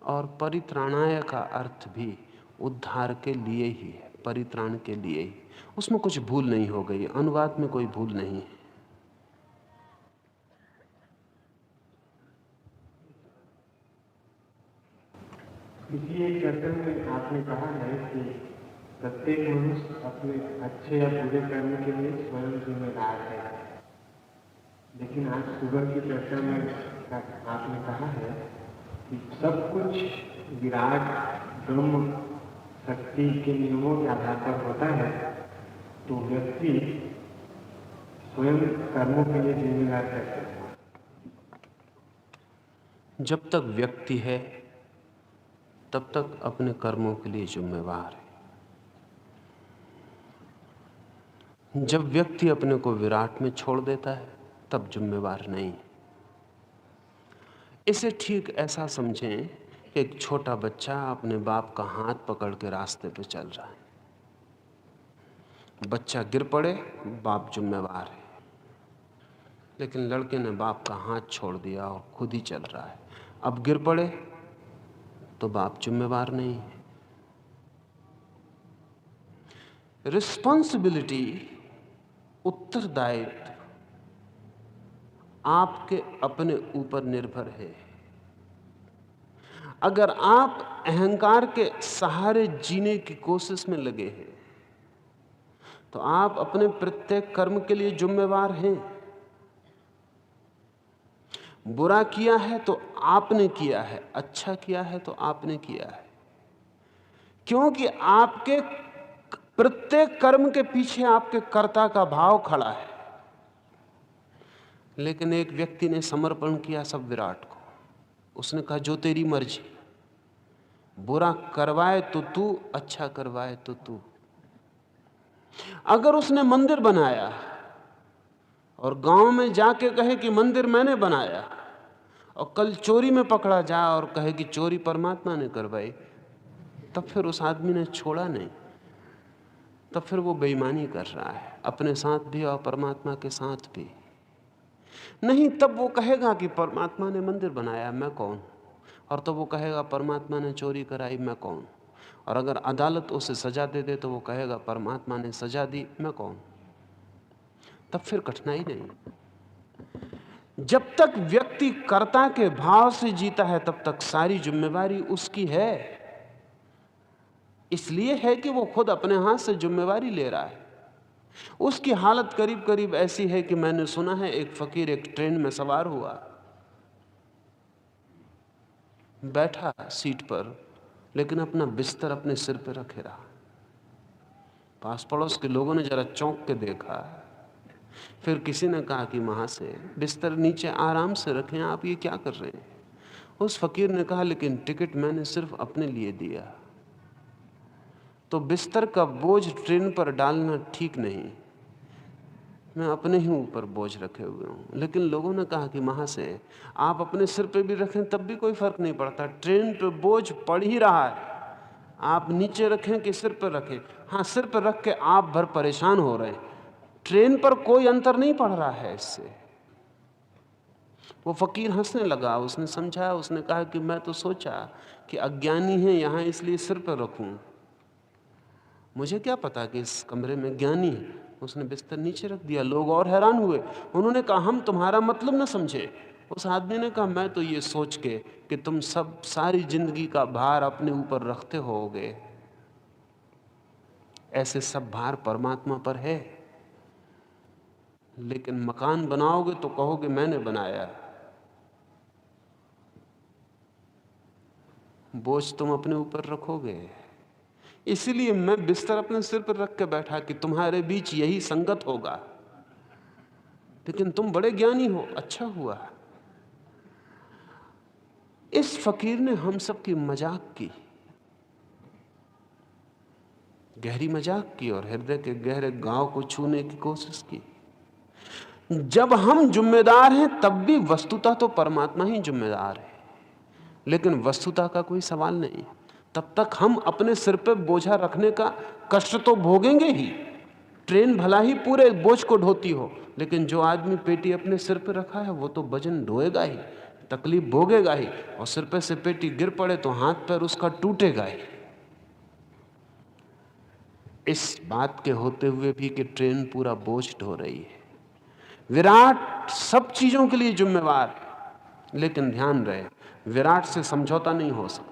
और परित्राणाय का अर्थ भी उद्धार के लिए ही है, परित्राण के लिए ही। उसमें कुछ भूल नहीं हो गई, अनुवाद में कोई भूल नहीं है। किसी एक चर्चा में आपने कहा है कि प्रत्येक मनुष्य अपने अच्छे या बुरे कर्म के लिए स्वयं जिम्मेदार है, लेकिन आज सुबह की चर्चा में आपने कहा है कि सब कुछ विराट ब्रह्म शक्ति के नियमों के आधार पर होता है, तो व्यक्ति स्वयं कर्मों के लिए जिम्मेदार कैसे है? जब तक व्यक्ति है तब तक अपने कर्मों के लिए जिम्मेवार है। जब व्यक्ति अपने को विराट में छोड़ देता है तब जिम्मेवार नहीं। इसे ठीक ऐसा समझें कि एक छोटा बच्चा अपने बाप का हाथ पकड़ के रास्ते पे चल रहा है। बच्चा गिर पड़े, बाप जिम्मेवार है, लेकिन लड़के ने बाप का हाथ छोड़ दिया और खुद ही चल रहा है। अब गिर पड़े तो बाप जिम्मेवार नहीं है। रिस्पॉन्सिबिलिटी, उत्तरदायित्व आपके अपने ऊपर निर्भर है। अगर आप अहंकार के सहारे जीने की कोशिश में लगे हैं तो आप अपने प्रत्येक कर्म के लिए जिम्मेवार हैं। बुरा किया है तो आपने किया है, अच्छा किया है तो आपने किया है, क्योंकि आपके प्रत्येक कर्म के पीछे आपके कर्ता का भाव खड़ा है। लेकिन एक व्यक्ति ने समर्पण किया सब विराट को। उसने कहा जो तेरी मर्जी, बुरा करवाए तो तू, अच्छा करवाए तो तू। अगर उसने मंदिर बनाया और गांव में जाके कहे कि मंदिर मैंने बनाया, और कल चोरी में पकड़ा जाए और कहे कि चोरी परमात्मा ने करवाई, तब फिर उस आदमी ने छोड़ा नहीं, तब फिर वो बेईमानी कर रहा है, अपने साथ भी और परमात्मा के साथ भी नहीं। तब वो कहेगा कि परमात्मा ने मंदिर बनाया, मैं कौन? और तब वो कहेगा परमात्मा ने चोरी कराई, मैं कौन? और अगर अदालत उसे सजा दे दे तो वो कहेगा परमात्मा ने सजा दी, मैं कौन? तब फिर कठिनाई नहीं। जब तक व्यक्ति कर्ता के भाव से जीता है तब तक सारी जिम्मेवारी उसकी है। इसलिए है कि वो खुद अपने हाथ से जिम्मेवारी ले रहा है। उसकी हालत करीब करीब ऐसी है कि मैंने सुना है एक फकीर एक ट्रेन में सवार हुआ, बैठा सीट पर, लेकिन अपना बिस्तर अपने सिर पर रखे रहा। पास पड़ोस के लोगों ने जरा चौंक के देखा। फिर किसी ने कहा कि महाशय बिस्तर नीचे आराम से रखें, आप ये क्या कर रहे हैं? उस फकीर ने कहा लेकिन टिकट मैंने सिर्फ अपने लिए दिया, तो बिस्तर का बोझ ट्रेन पर डालना ठीक नहीं, मैं अपने ही ऊपर बोझ रखे हुए हूं। लेकिन लोगों ने कहा कि महाशय आप अपने सिर पे भी रखें तब भी कोई फर्क नहीं पड़ता, ट्रेन पे बोझ पड़ ही रहा है, आप नीचे रखें कि सिर पर रखें? हाँ, सिर पर रख के आप भर परेशान हो रहे हैं, ट्रेन पर कोई अंतर नहीं पड़ रहा है इससे। वो फकीर हंसने लगा, उसने समझा, उसने कहा कि मैं तो सोचा कि अज्ञानी है यहां इसलिए सिर पर रखूं, मुझे क्या पता कि इस कमरे में ज्ञानी है। उसने बिस्तर नीचे रख दिया। लोग और हैरान हुए। उन्होंने कहा हम तुम्हारा मतलब न समझे। उस आदमी ने कहा मैं तो ये सोच के कि तुम सब सारी जिंदगी का भार अपने ऊपर रखते होगे, ऐसे सब भार परमात्मा पर है, लेकिन मकान बनाओगे तो कहोगे मैंने बनाया, बोझ तुम अपने ऊपर रखोगे। इसीलिए मैं बिस्तर अपने सिर पर रख के बैठा कि तुम्हारे बीच यही संगत होगा। लेकिन तुम बड़े ज्ञानी हो, अच्छा हुआ। इस फकीर ने हम सब की मजाक की, गहरी मजाक की और हृदय के गहरे गांव को छूने की कोशिश की। जब हम जिम्मेदार हैं तब भी वस्तुतः तो परमात्मा ही जिम्मेदार है, लेकिन वस्तुतः का कोई सवाल नहीं। तब तक हम अपने सिर पे बोझा रखने का कष्ट तो भोगेंगे ही। ट्रेन भला ही पूरे बोझ को ढोती हो, लेकिन जो आदमी पेटी अपने सिर पे रखा है वो तो वजन ढोएगा ही, तकलीफ भोगेगा ही, और सिर पे से पेटी गिर पड़े तो हाथ पैर उसका टूटेगा ही। इस बात के होते हुए भी कि ट्रेन पूरा बोझ ढो रही है। विराट सब चीजों के लिए जिम्मेवार है, लेकिन ध्यान रहे विराट से समझौता नहीं हो सकता।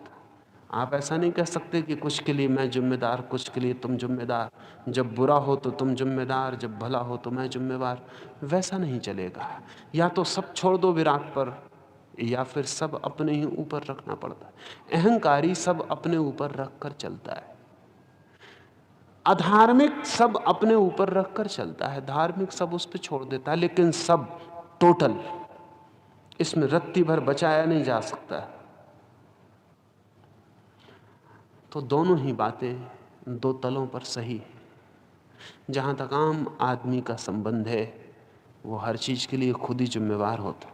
आप ऐसा नहीं कह सकते कि कुछ के लिए मैं जिम्मेदार, कुछ के लिए तुम जिम्मेदार, जब बुरा हो तो तुम जिम्मेदार, जब भला हो तो मैं जिम्मेवार। वैसा नहीं चलेगा। या तो सब छोड़ दो विराट पर, या फिर सब अपने ही ऊपर रखना पड़ता है। अहंकारी सब अपने ऊपर रखकर चलता है, अधार्मिक सब अपने ऊपर रखकर चलता है, धार्मिक सब उस पर छोड़ देता है। लेकिन सब टोटल, इसमें रत्ती भर बचाया नहीं जा सकता। तो दोनों ही बातें दो तलों पर सही है। जहां तक आम आदमी का संबंध है, वो हर चीज के लिए खुद ही जिम्मेवार होता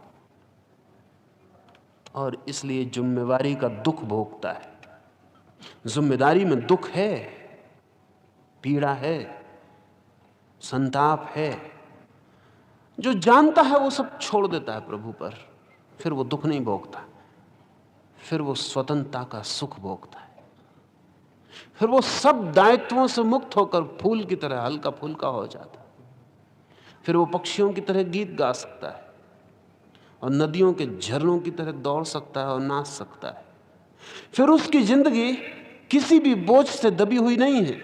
और इसलिए जिम्मेवारी का दुख भोगता है। जिम्मेदारी में दुख है, पीड़ा है, संताप है। जो जानता है वो सब छोड़ देता है प्रभु पर, फिर वो दुख नहीं भोगता, फिर वो स्वतंत्रता का सुख भोगता है। फिर वो सब दायित्वों से मुक्त होकर फूल की तरह हल्का फुल्का हो जाता है। फिर वो पक्षियों की तरह गीत गा सकता है और नदियों के झरनों की तरह दौड़ सकता है और नाच सकता है। फिर उसकी जिंदगी किसी भी बोझ से दबी हुई नहीं है।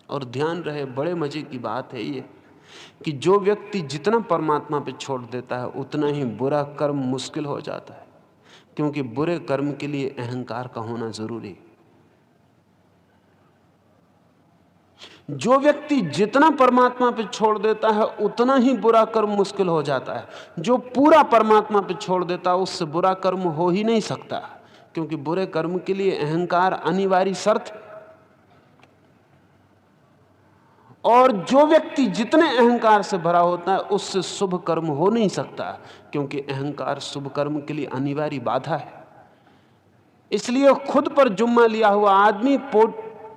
और ध्यान रहे, बड़े मजे की बात है ये कि जो व्यक्ति जितना परमात्मा पे छोड़ देता है उतना ही बुरा कर्म मुश्किल हो जाता है, क्योंकि बुरे कर्म के लिए अहंकार का होना जरूरी है। जो व्यक्ति जितना परमात्मा पे छोड़ देता है उतना ही बुरा कर्म मुश्किल हो जाता है। जो पूरा परमात्मा पे छोड़ देता है उससे बुरा कर्म हो ही नहीं सकता, क्योंकि बुरे कर्म के लिए अहंकार अनिवार्य शर्त है। और जो व्यक्ति जितने अहंकार से भरा होता है उससे शुभ कर्म हो नहीं सकता, क्योंकि अहंकार शुभ कर्म के लिए अनिवार्य बाधा है। इसलिए खुद पर जुम्मा लिया हुआ आदमी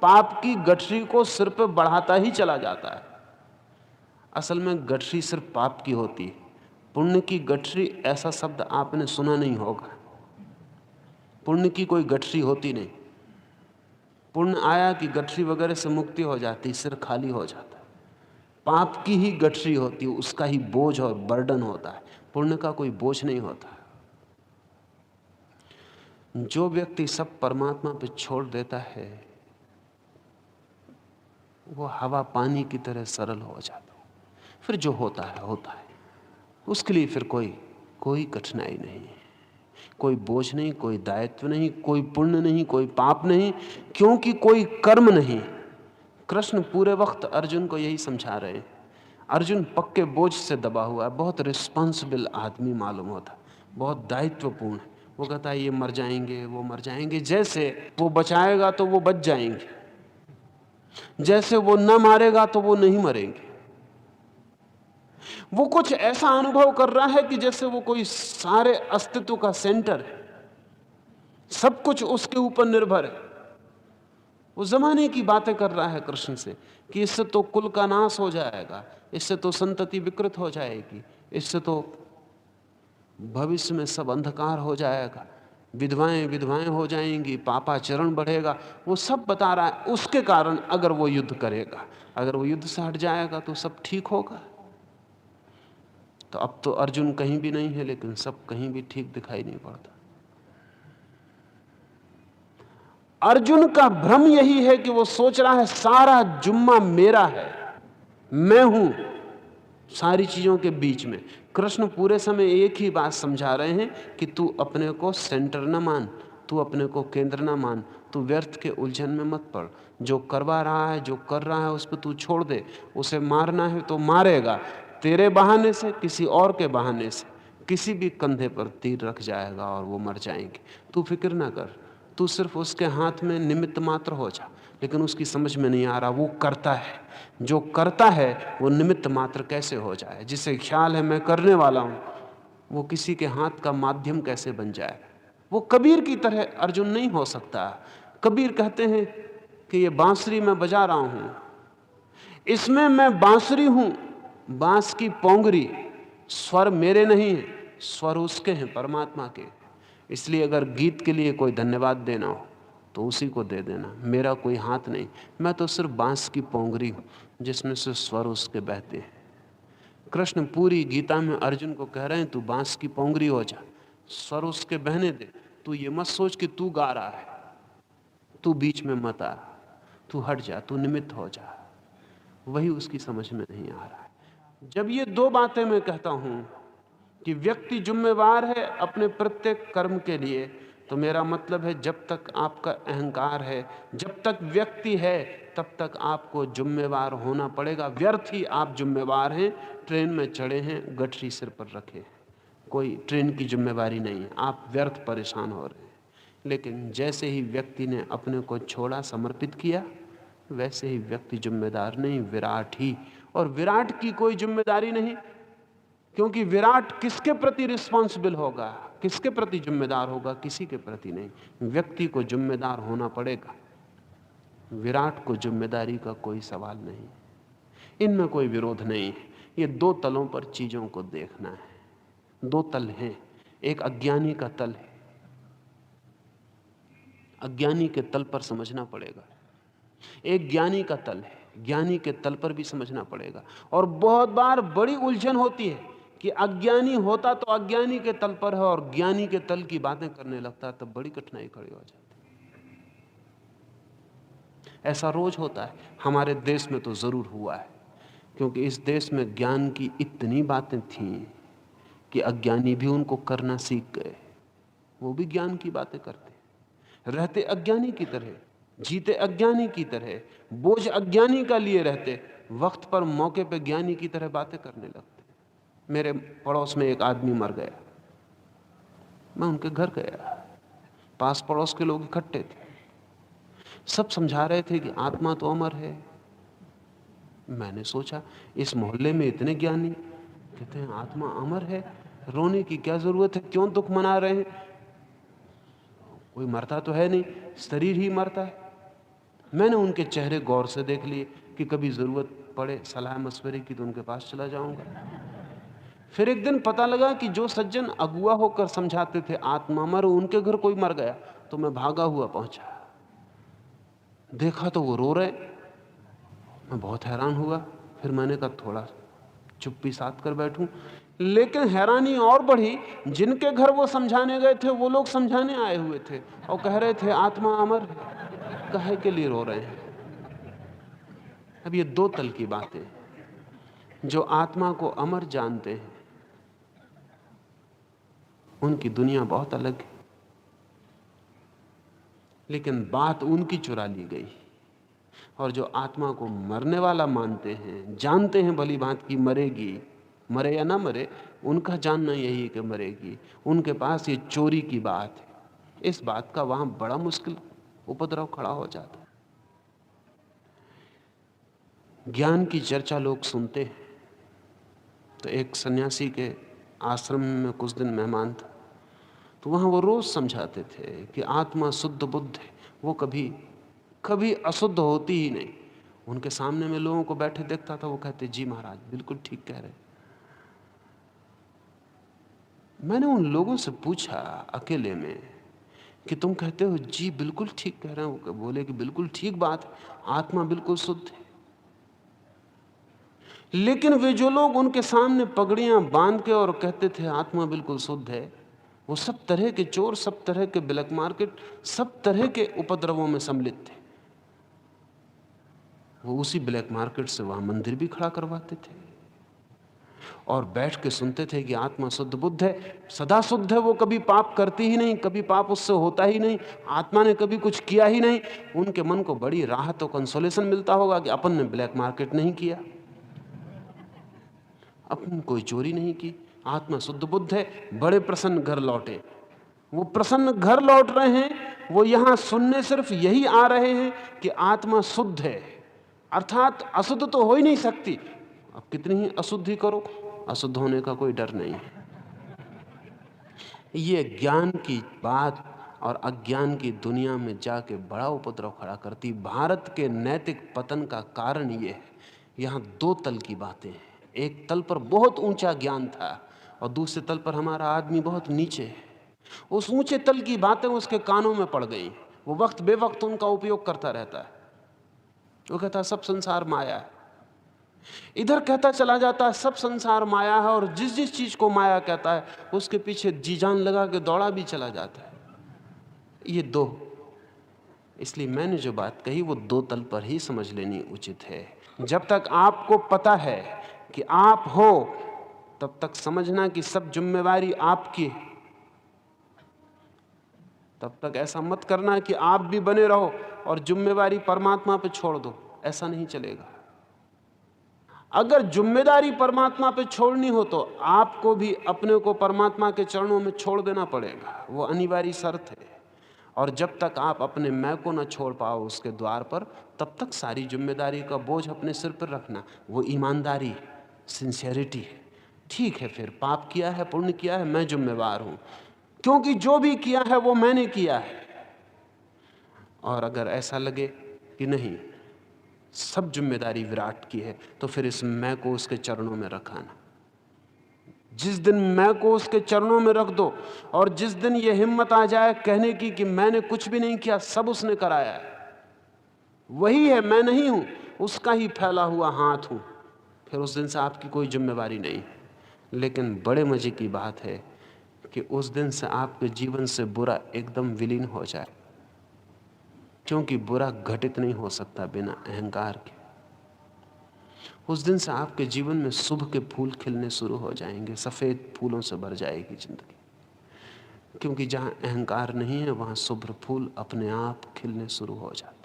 पाप की गठरी को सिर पर बढ़ाता ही चला जाता है। असल में गठरी सिर्फ पाप की होती है, पुण्य की गठरी ऐसा शब्द आपने सुना नहीं होगा। पुण्य की कोई गठरी होती नहीं। पुण्य आया कि गठरी वगैरह से मुक्ति हो जाती, सिर खाली हो जाता है। पाप की ही गठरी होती है, उसका ही बोझ और बर्डन होता है। पुण्य का कोई बोझ नहीं होता। जो व्यक्ति सब परमात्मा पे छोड़ देता है वो हवा पानी की तरह सरल हो जाता है। फिर जो होता है होता है, उसके लिए फिर कोई कठिनाई नहीं, कोई बोझ नहीं, कोई दायित्व नहीं, कोई पुण्य नहीं, कोई पाप नहीं, क्योंकि कोई कर्म नहीं। कृष्ण पूरे वक्त अर्जुन को यही समझा रहे हैं। अर्जुन पक्के बोझ से दबा हुआ है, बहुत रिस्पॉन्सिबल आदमी मालूम होता, बहुत दायित्वपूर्ण है। वो कहता है ये मर जाएंगे, वो मर जाएंगे, जैसे वो बचाएगा तो वो बच जाएंगे, जैसे वो न मारेगा तो वो नहीं मरेंगे। वो कुछ ऐसा अनुभव कर रहा है कि जैसे वो कोई सारे अस्तित्व का सेंटर है, सब कुछ उसके ऊपर निर्भर है। वो जमाने की बातें कर रहा है कृष्ण से कि इससे तो कुल का नाश हो जाएगा, इससे तो संतति विकृत हो जाएगी, इससे तो भविष्य में सब अंधकार हो जाएगा, विधवाएं विधवाएं हो जाएंगी, पापाचरण बढ़ेगा, वो सब बता रहा है। उसके कारण अगर वो युद्ध करेगा, अगर वो युद्ध से हट जाएगा तो सब ठीक होगा। तो अब तो अर्जुन कहीं भी नहीं है, लेकिन सब कहीं भी ठीक दिखाई नहीं पड़ता। अर्जुन का भ्रम यही है कि वो सोच रहा है सारा जुम्मा मेरा है, मैं हूं सारी चीजों के बीच में। कृष्ण पूरे समय एक ही बात समझा रहे हैं कि तू अपने को सेंटर न मान, तू अपने को केंद्र न मान, तू व्यर्थ के उलझन में मत पड़। जो करवा रहा है, जो कर रहा है, उस पर तू छोड़ दे। उसे मारना है तो मारेगा, तेरे बहाने से, किसी और के बहाने से, किसी भी कंधे पर तीर रख जाएगा और वो मर जाएंगे। तू फिक्र ना कर, तू सिर्फ उसके हाथ में निमित्त मात्र हो जा। लेकिन उसकी समझ में नहीं आ रहा, वो करता है, जो करता है वो निमित्त मात्र कैसे हो जाए। जिसे ख्याल है मैं करने वाला हूं, वो किसी के हाथ का माध्यम कैसे बन जाए। वो कबीर की तरह अर्जुन नहीं हो सकता। कबीर कहते हैं कि ये बांसुरी मैं बजा रहा हूं, इसमें मैं बांसुरी हूं, बांस की पोंगरी, स्वर मेरे नहीं है, स्वर उसके हैं, परमात्मा के। इसलिए अगर गीत के लिए कोई धन्यवाद देना हो तो उसी को दे देना, मेरा कोई हाथ नहीं, मैं तो सिर्फ बांस की पोंगरी हूं जिसमें से स्वर उसके बहते हैं। कृष्ण पूरी गीता में अर्जुन को कह रहे हैं, तू बांस की पोंगरी हो जा, स्वर उसके बहने दे। तू ये मत सोच कि तू गा रहा है, तू बीच में मत आ, तू हट जा, तू निमित्त हो जा। वही उसकी समझ में नहीं आ रहा है। जब ये दो बातें मैं कहता हूं कि व्यक्ति जिम्मेवार है अपने प्रत्येक कर्म के लिए, तो मेरा मतलब है जब तक आपका अहंकार है, जब तक व्यक्ति है, तब तक आपको जिम्मेवार होना पड़ेगा। व्यर्थ ही आप जिम्मेवार हैं। ट्रेन में चढ़े हैं, गठरी सिर पर रखे हैं, कोई ट्रेन की जिम्मेवारी नहीं है, आप व्यर्थ परेशान हो रहे हैं। लेकिन जैसे ही व्यक्ति ने अपने को छोड़ा, समर्पित किया, वैसे ही व्यक्ति जिम्मेदार नहीं, विराट ही। और विराट की कोई जिम्मेदारी नहीं, क्योंकि विराट किसके प्रति रिस्पॉन्सिबल होगा, किसके प्रति जिम्मेदार होगा? किसी के प्रति नहीं। व्यक्ति को जिम्मेदार होना पड़ेगा, विराट को जिम्मेदारी का कोई सवाल नहीं। इनमें कोई विरोध नहीं है। ये दो तलों पर चीजों को देखना है। दो तल हैं, एक अज्ञानी का तल है, अज्ञानी के तल पर समझना पड़ेगा। एक ज्ञानी का तल है, ज्ञानी के तल पर भी समझना पड़ेगा। और बहुत बार बड़ी उलझन होती है कि अज्ञानी होता तो अज्ञानी के तल पर है और ज्ञानी के तल की बातें करने लगता है, तब बड़ी कठिनाई खड़ी हो जाती है। ऐसा रोज होता है, हमारे देश में तो जरूर हुआ है, क्योंकि इस देश में ज्ञान की इतनी बातें थीं कि अज्ञानी भी उनको करना सीख गए। वो भी ज्ञान की बातें करते, रहते अज्ञानी की तरह, जीते अज्ञानी की तरह, बोझ अज्ञानी का लिए रहते, वक्त पर मौके पर ज्ञानी की तरह बातें करने लगते। मेरे पड़ोस में एक आदमी मर गया, मैं उनके घर गया, पास पड़ोस के लोग इकट्ठे थे, सब समझा रहे थे कि आत्मा तो अमर है। मैंने सोचा इस मोहल्ले में इतने ज्ञानी कहते हैं आत्मा अमर है, रोने की क्या जरूरत है, क्यों दुख मना रहे हैं? कोई मरता तो है नहीं, शरीर ही मरता है। मैंने उनके चेहरे गौर से देख लिए कि कभी जरूरत पड़े सलाह मशवरे की तो उनके पास चला जाऊंगा। फिर एक दिन पता लगा कि जो सज्जन अगुआ होकर समझाते थे आत्मा अमर, उनके घर कोई मर गया। तो मैं भागा हुआ पहुंचा, देखा तो वो रो रहे। मैं बहुत हैरान हुआ। फिर मैंने कहा थोड़ा चुप्पी साध कर बैठूं, लेकिन हैरानी और बढ़ी, जिनके घर वो समझाने गए थे वो लोग समझाने आए हुए थे और कह रहे थे आत्मा अमर है, काहे के लिए रो रहे हैं? अब ये दो तल की बातें, जो आत्मा को अमर जानते हैं उनकी दुनिया बहुत अलग है, लेकिन बात उनकी चुरा ली गई। और जो आत्मा को मरने वाला मानते हैं, जानते हैं भली बात की मरेगी, मरे या ना मरे, उनका जानना यही है कि मरेगी। उनके पास ये चोरी की बात है। इस बात का वहां बड़ा मुश्किल उपद्रव खड़ा हो जाता है। ज्ञान की चर्चा लोग सुनते हैं। तो एक सन्यासी के आश्रम में कुछ दिन मेहमान था, तो वहां वो रोज समझाते थे कि आत्मा शुद्ध बुद्ध है, वो कभी कभी अशुद्ध होती ही नहीं। उनके सामने में लोगों को बैठे देखता था, वो कहते जी महाराज बिल्कुल ठीक कह रहे। मैंने उन लोगों से पूछा अकेले में कि तुम कहते हो जी बिल्कुल ठीक कह रहे हो, बोले कि बिल्कुल ठीक बात है, आत्मा बिल्कुल शुद्ध है। लेकिन वे जो लोग उनके सामने पगड़ियां बांध के और कहते थे आत्मा बिल्कुल शुद्ध है, वो सब तरह के चोर, सब तरह के ब्लैक मार्केट, सब तरह के उपद्रवों में सम्मिलित थे। वो उसी ब्लैक मार्केट से वहां मंदिर भी खड़ा करवाते थे और बैठ के सुनते थे कि आत्मा शुद्ध बुद्ध है, सदा शुद्ध है, वो कभी पाप करती ही नहीं, कभी पाप उससे होता ही नहीं, आत्मा ने कभी कुछ किया ही नहीं। उनके मन को बड़ी राहत और कंसोलेशन मिलता होगा कि अपन ने ब्लैक मार्केट नहीं किया, अपन कोई चोरी नहीं की, आत्मा शुद्ध बुद्ध है। बड़े प्रसन्न घर लौटे। वो प्रसन्न घर लौट रहे हैं, वो यहां सुनने सिर्फ यही आ रहे हैं कि आत्मा शुद्ध है, अर्थात अशुद्ध तो हो ही नहीं सकती। अब कितनी ही अशुद्धि करो, अशुद्ध होने का कोई डर नहीं है। ये ज्ञान की बात और अज्ञान की दुनिया में जाके बड़ा उपद्रव खड़ा करती। भारत के नैतिक पतन का कारण ये है, यहाँ दो तल की बातें हैं। एक तल पर बहुत ऊंचा ज्ञान था और दूसरे तल पर हमारा आदमी बहुत नीचे है। उस ऊंचे तल की बातें उसके कानों में पड़ गई, वो वक्त बेवक्त उनका उपयोग करता रहता है। वो कहता है सब संसार माया है, इधर कहता चला जाता है सब संसार माया है, और जिस जिस चीज को माया कहता है उसके पीछे जी जान लगा के दौड़ा भी चला जाता है। ये दो, इसलिए मैंने जो बात कही वो दो तल पर ही समझ लेनी उचित है। जब तक आपको पता है कि आप हो, तब तक समझना कि सब जिम्मेवारी आपकी है। तब तक ऐसा मत करना कि आप भी बने रहो और जिम्मेवारी परमात्मा पे छोड़ दो, ऐसा नहीं चलेगा। अगर जिम्मेदारी परमात्मा पे छोड़नी हो तो आपको भी अपने को परमात्मा के चरणों में छोड़ देना पड़ेगा, वो अनिवार्य शर्त है। और जब तक आप अपने मैं को न छोड़ पाओ उसके द्वार पर, तब तक सारी जिम्मेदारी का बोझ अपने सिर पर रखना, वो ईमानदारी है, सिंसियरिटी है। ठीक है, फिर पाप किया है, पुण्य किया है, मैं जिम्मेवार हूं, क्योंकि जो भी किया है वो मैंने किया है। और अगर ऐसा लगे कि नहीं सब जिम्मेदारी विराट की है, तो फिर इस मैं को उसके चरणों में रखाना। जिस दिन मैं को उसके चरणों में रख दो और जिस दिन ये हिम्मत आ जाए कहने की कि मैंने कुछ भी नहीं किया, सब उसने कराया है, वही है, मैं नहीं हूं, उसका ही फैला हुआ हाथ हूं, फिर उस दिन से आपकी कोई जिम्मेवारी नहीं। लेकिन बड़े मजे की बात है कि उस दिन से आपके जीवन से बुरा एकदम विलीन हो जाए, क्योंकि बुरा घटित नहीं हो सकता बिना अहंकार के। उस दिन से आपके जीवन में शुभ के फूल खिलने शुरू हो जाएंगे, सफेद फूलों से भर जाएगी जिंदगी, क्योंकि जहां अहंकार नहीं है वहां शुभ्र फूल अपने आप खिलने शुरू हो जाते।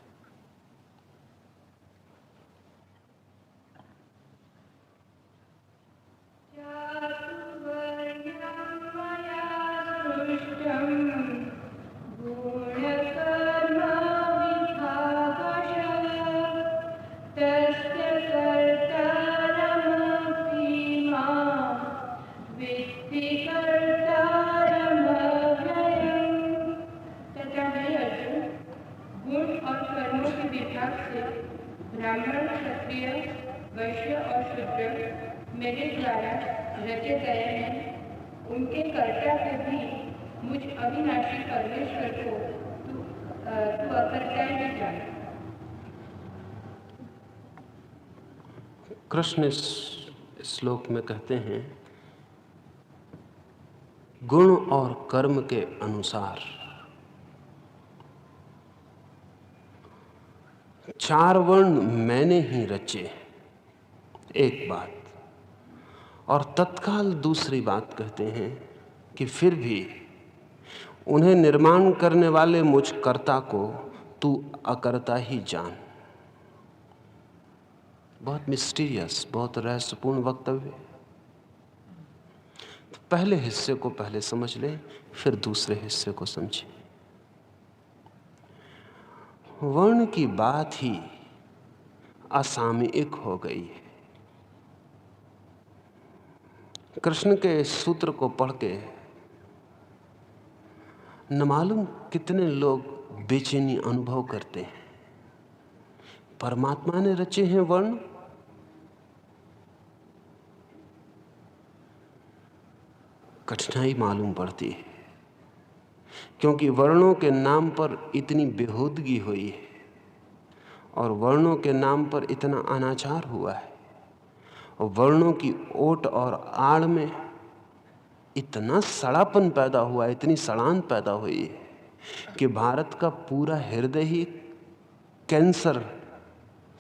ब्राह्मण, क्षत्रिय, वैश्य और शूद्र मेरे द्वारा रचे गए हैं। उनके कर्ता से भी मुझ अविनाशी परमेश्वर को तू अकर्ता ही जान। कृष्ण इस श्लोक में कहते हैं, गुण और कर्म के अनुसार चार वर्ण मैंने ही रचे, एक बात, और तत्काल दूसरी बात कहते हैं कि फिर भी उन्हें निर्माण करने वाले मुझ कर्ता को तू अकर्ता ही जान। बहुत मिस्टीरियस, बहुत रहस्यपूर्ण वक्तव्य। तो पहले हिस्से को पहले समझ लें, फिर दूसरे हिस्से को समझें। वर्ण की बात ही असामयिक हो गई है। कृष्ण के सूत्र को पढ़ के न मालूम कितने लोग बेचैनी अनुभव करते हैं। परमात्मा ने रचे हैं वर्ण, कठिनाई मालूम पड़ती है। क्योंकि वर्णों के नाम पर इतनी बेहूदगी हुई है और वर्णों के नाम पर इतना अनाचार हुआ है और वर्णों की ओट और आड़ में इतना सड़ापन पैदा हुआ, इतनी सड़ान पैदा हुई है कि भारत का पूरा हृदय ही कैंसर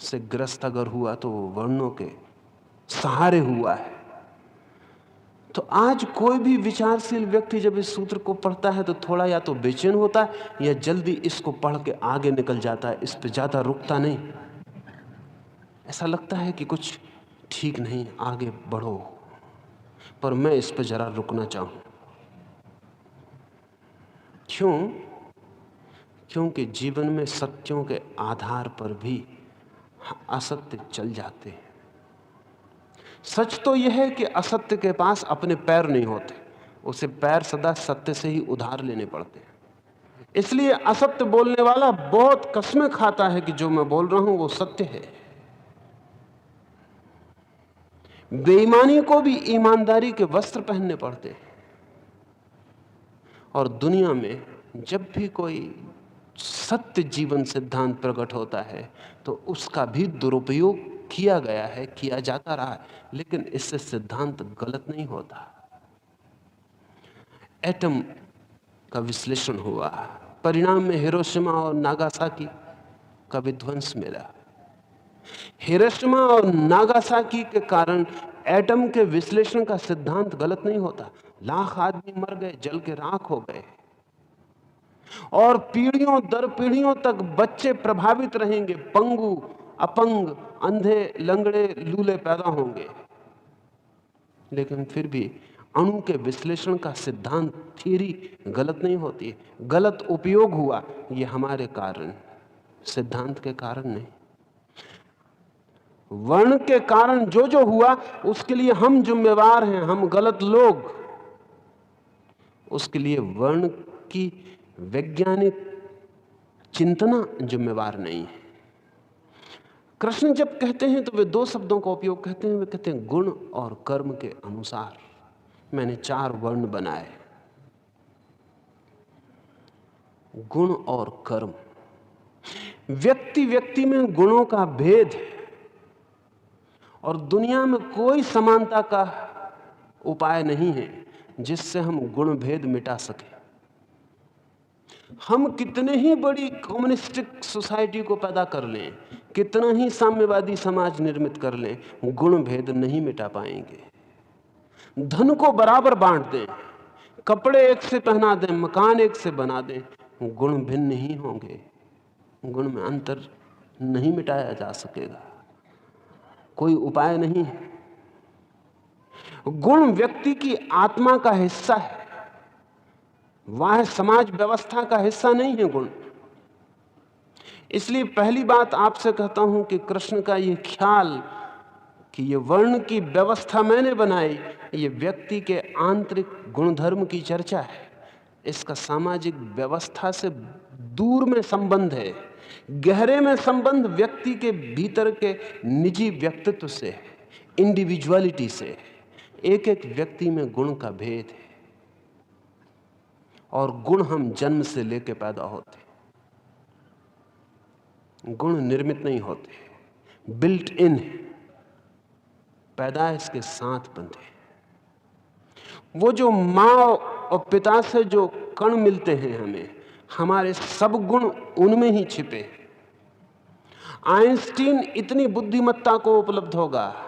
से ग्रस्त अगर हुआ तो वो वर्णों के सहारे हुआ है। तो आज कोई भी विचारशील व्यक्ति जब इस सूत्र को पढ़ता है तो थोड़ा या तो बेचैन होता है या जल्दी इसको पढ़ के आगे निकल जाता है, इस पे ज्यादा रुकता नहीं। ऐसा लगता है कि कुछ ठीक नहीं, आगे बढ़ो, पर मैं इस पे जरा रुकना चाहूं। क्यों? क्योंकि जीवन में सत्यों के आधार पर भी असत्य चल जाते हैं। सच तो यह है कि असत्य के पास अपने पैर नहीं होते, उसे पैर सदा सत्य से ही उधार लेने पड़ते हैं। इसलिए असत्य बोलने वाला बहुत कसमें खाता है कि जो मैं बोल रहा हूं वो सत्य है। बेईमानी को भी ईमानदारी के वस्त्र पहनने पड़ते हैं। और दुनिया में जब भी कोई सत्य जीवन सिद्धांत प्रकट होता है तो उसका भी दुरुपयोग किया गया है, किया जाता रहा है, लेकिन इससे सिद्धांत गलत नहीं होता। एटम का विश्लेषण हुआ, परिणाम में हिरोशिमा और नागासाकी का विध्वंस मिला। हिरोशिमा और नागासाकी के कारण एटम के विश्लेषण का सिद्धांत गलत नहीं होता। लाख आदमी मर गए, जल के राख हो गए और पीढ़ियों दर पीढ़ियों तक बच्चे प्रभावित रहेंगे, पंगु, अपंग, अंधे, लंगड़े, लूले पैदा होंगे। लेकिन फिर भी अणु के विश्लेषण का सिद्धांत, थ्योरी गलत नहीं होती। गलत उपयोग हुआ ये हमारे कारण, सिद्धांत के कारण नहीं। वर्ण के कारण जो जो हुआ उसके लिए हम जिम्मेवार हैं, हम गलत लोग। उसके लिए वर्ण की वैज्ञानिक चिंतना जिम्मेवार नहीं है। कृष्ण जब कहते हैं तो वे दो शब्दों का उपयोग कहते हैं। वे कहते हैं गुण और कर्म के अनुसार मैंने 4 वर्ण बनाए। गुण और कर्म, व्यक्ति व्यक्ति में गुणों का भेद है और दुनिया में कोई समानता का उपाय नहीं है जिससे हम गुण भेद मिटा सके। हम कितने ही बड़ी कम्युनिस्टिक सोसाइटी को पैदा कर लें, कितना ही साम्यवादी समाज निर्मित कर लें, गुण भेद नहीं मिटा पाएंगे। धन को बराबर बांट दें, कपड़े एक से पहना दें, मकान एक से बना दें, गुण भिन्न नहीं होंगे, गुण में अंतर नहीं मिटाया जा सकेगा, कोई उपाय नहीं है। गुण व्यक्ति की आत्मा का हिस्सा है, वह समाज व्यवस्था का हिस्सा नहीं है गुण। इसलिए पहली बात आपसे कहता हूं कि कृष्ण का यह ख्याल कि ये वर्ण की व्यवस्था मैंने बनाई, ये व्यक्ति के आंतरिक गुणधर्म की चर्चा है। इसका सामाजिक व्यवस्था से दूर में संबंध है, गहरे में संबंध व्यक्ति के भीतर के निजी व्यक्तित्व से है, इंडिविजुअलिटी से। एक एक व्यक्ति में गुण का भेद है और गुण हम जन्म से लेकर पैदा होते, गुण निर्मित नहीं होते, बिल्ट इन है, पैदाइश के साथ बंधे। वो जो माँ और पिता से जो कण मिलते हैं हमें, हमारे सब गुण उनमें ही छिपे। आइंस्टीन इतनी बुद्धिमत्ता को उपलब्ध होगा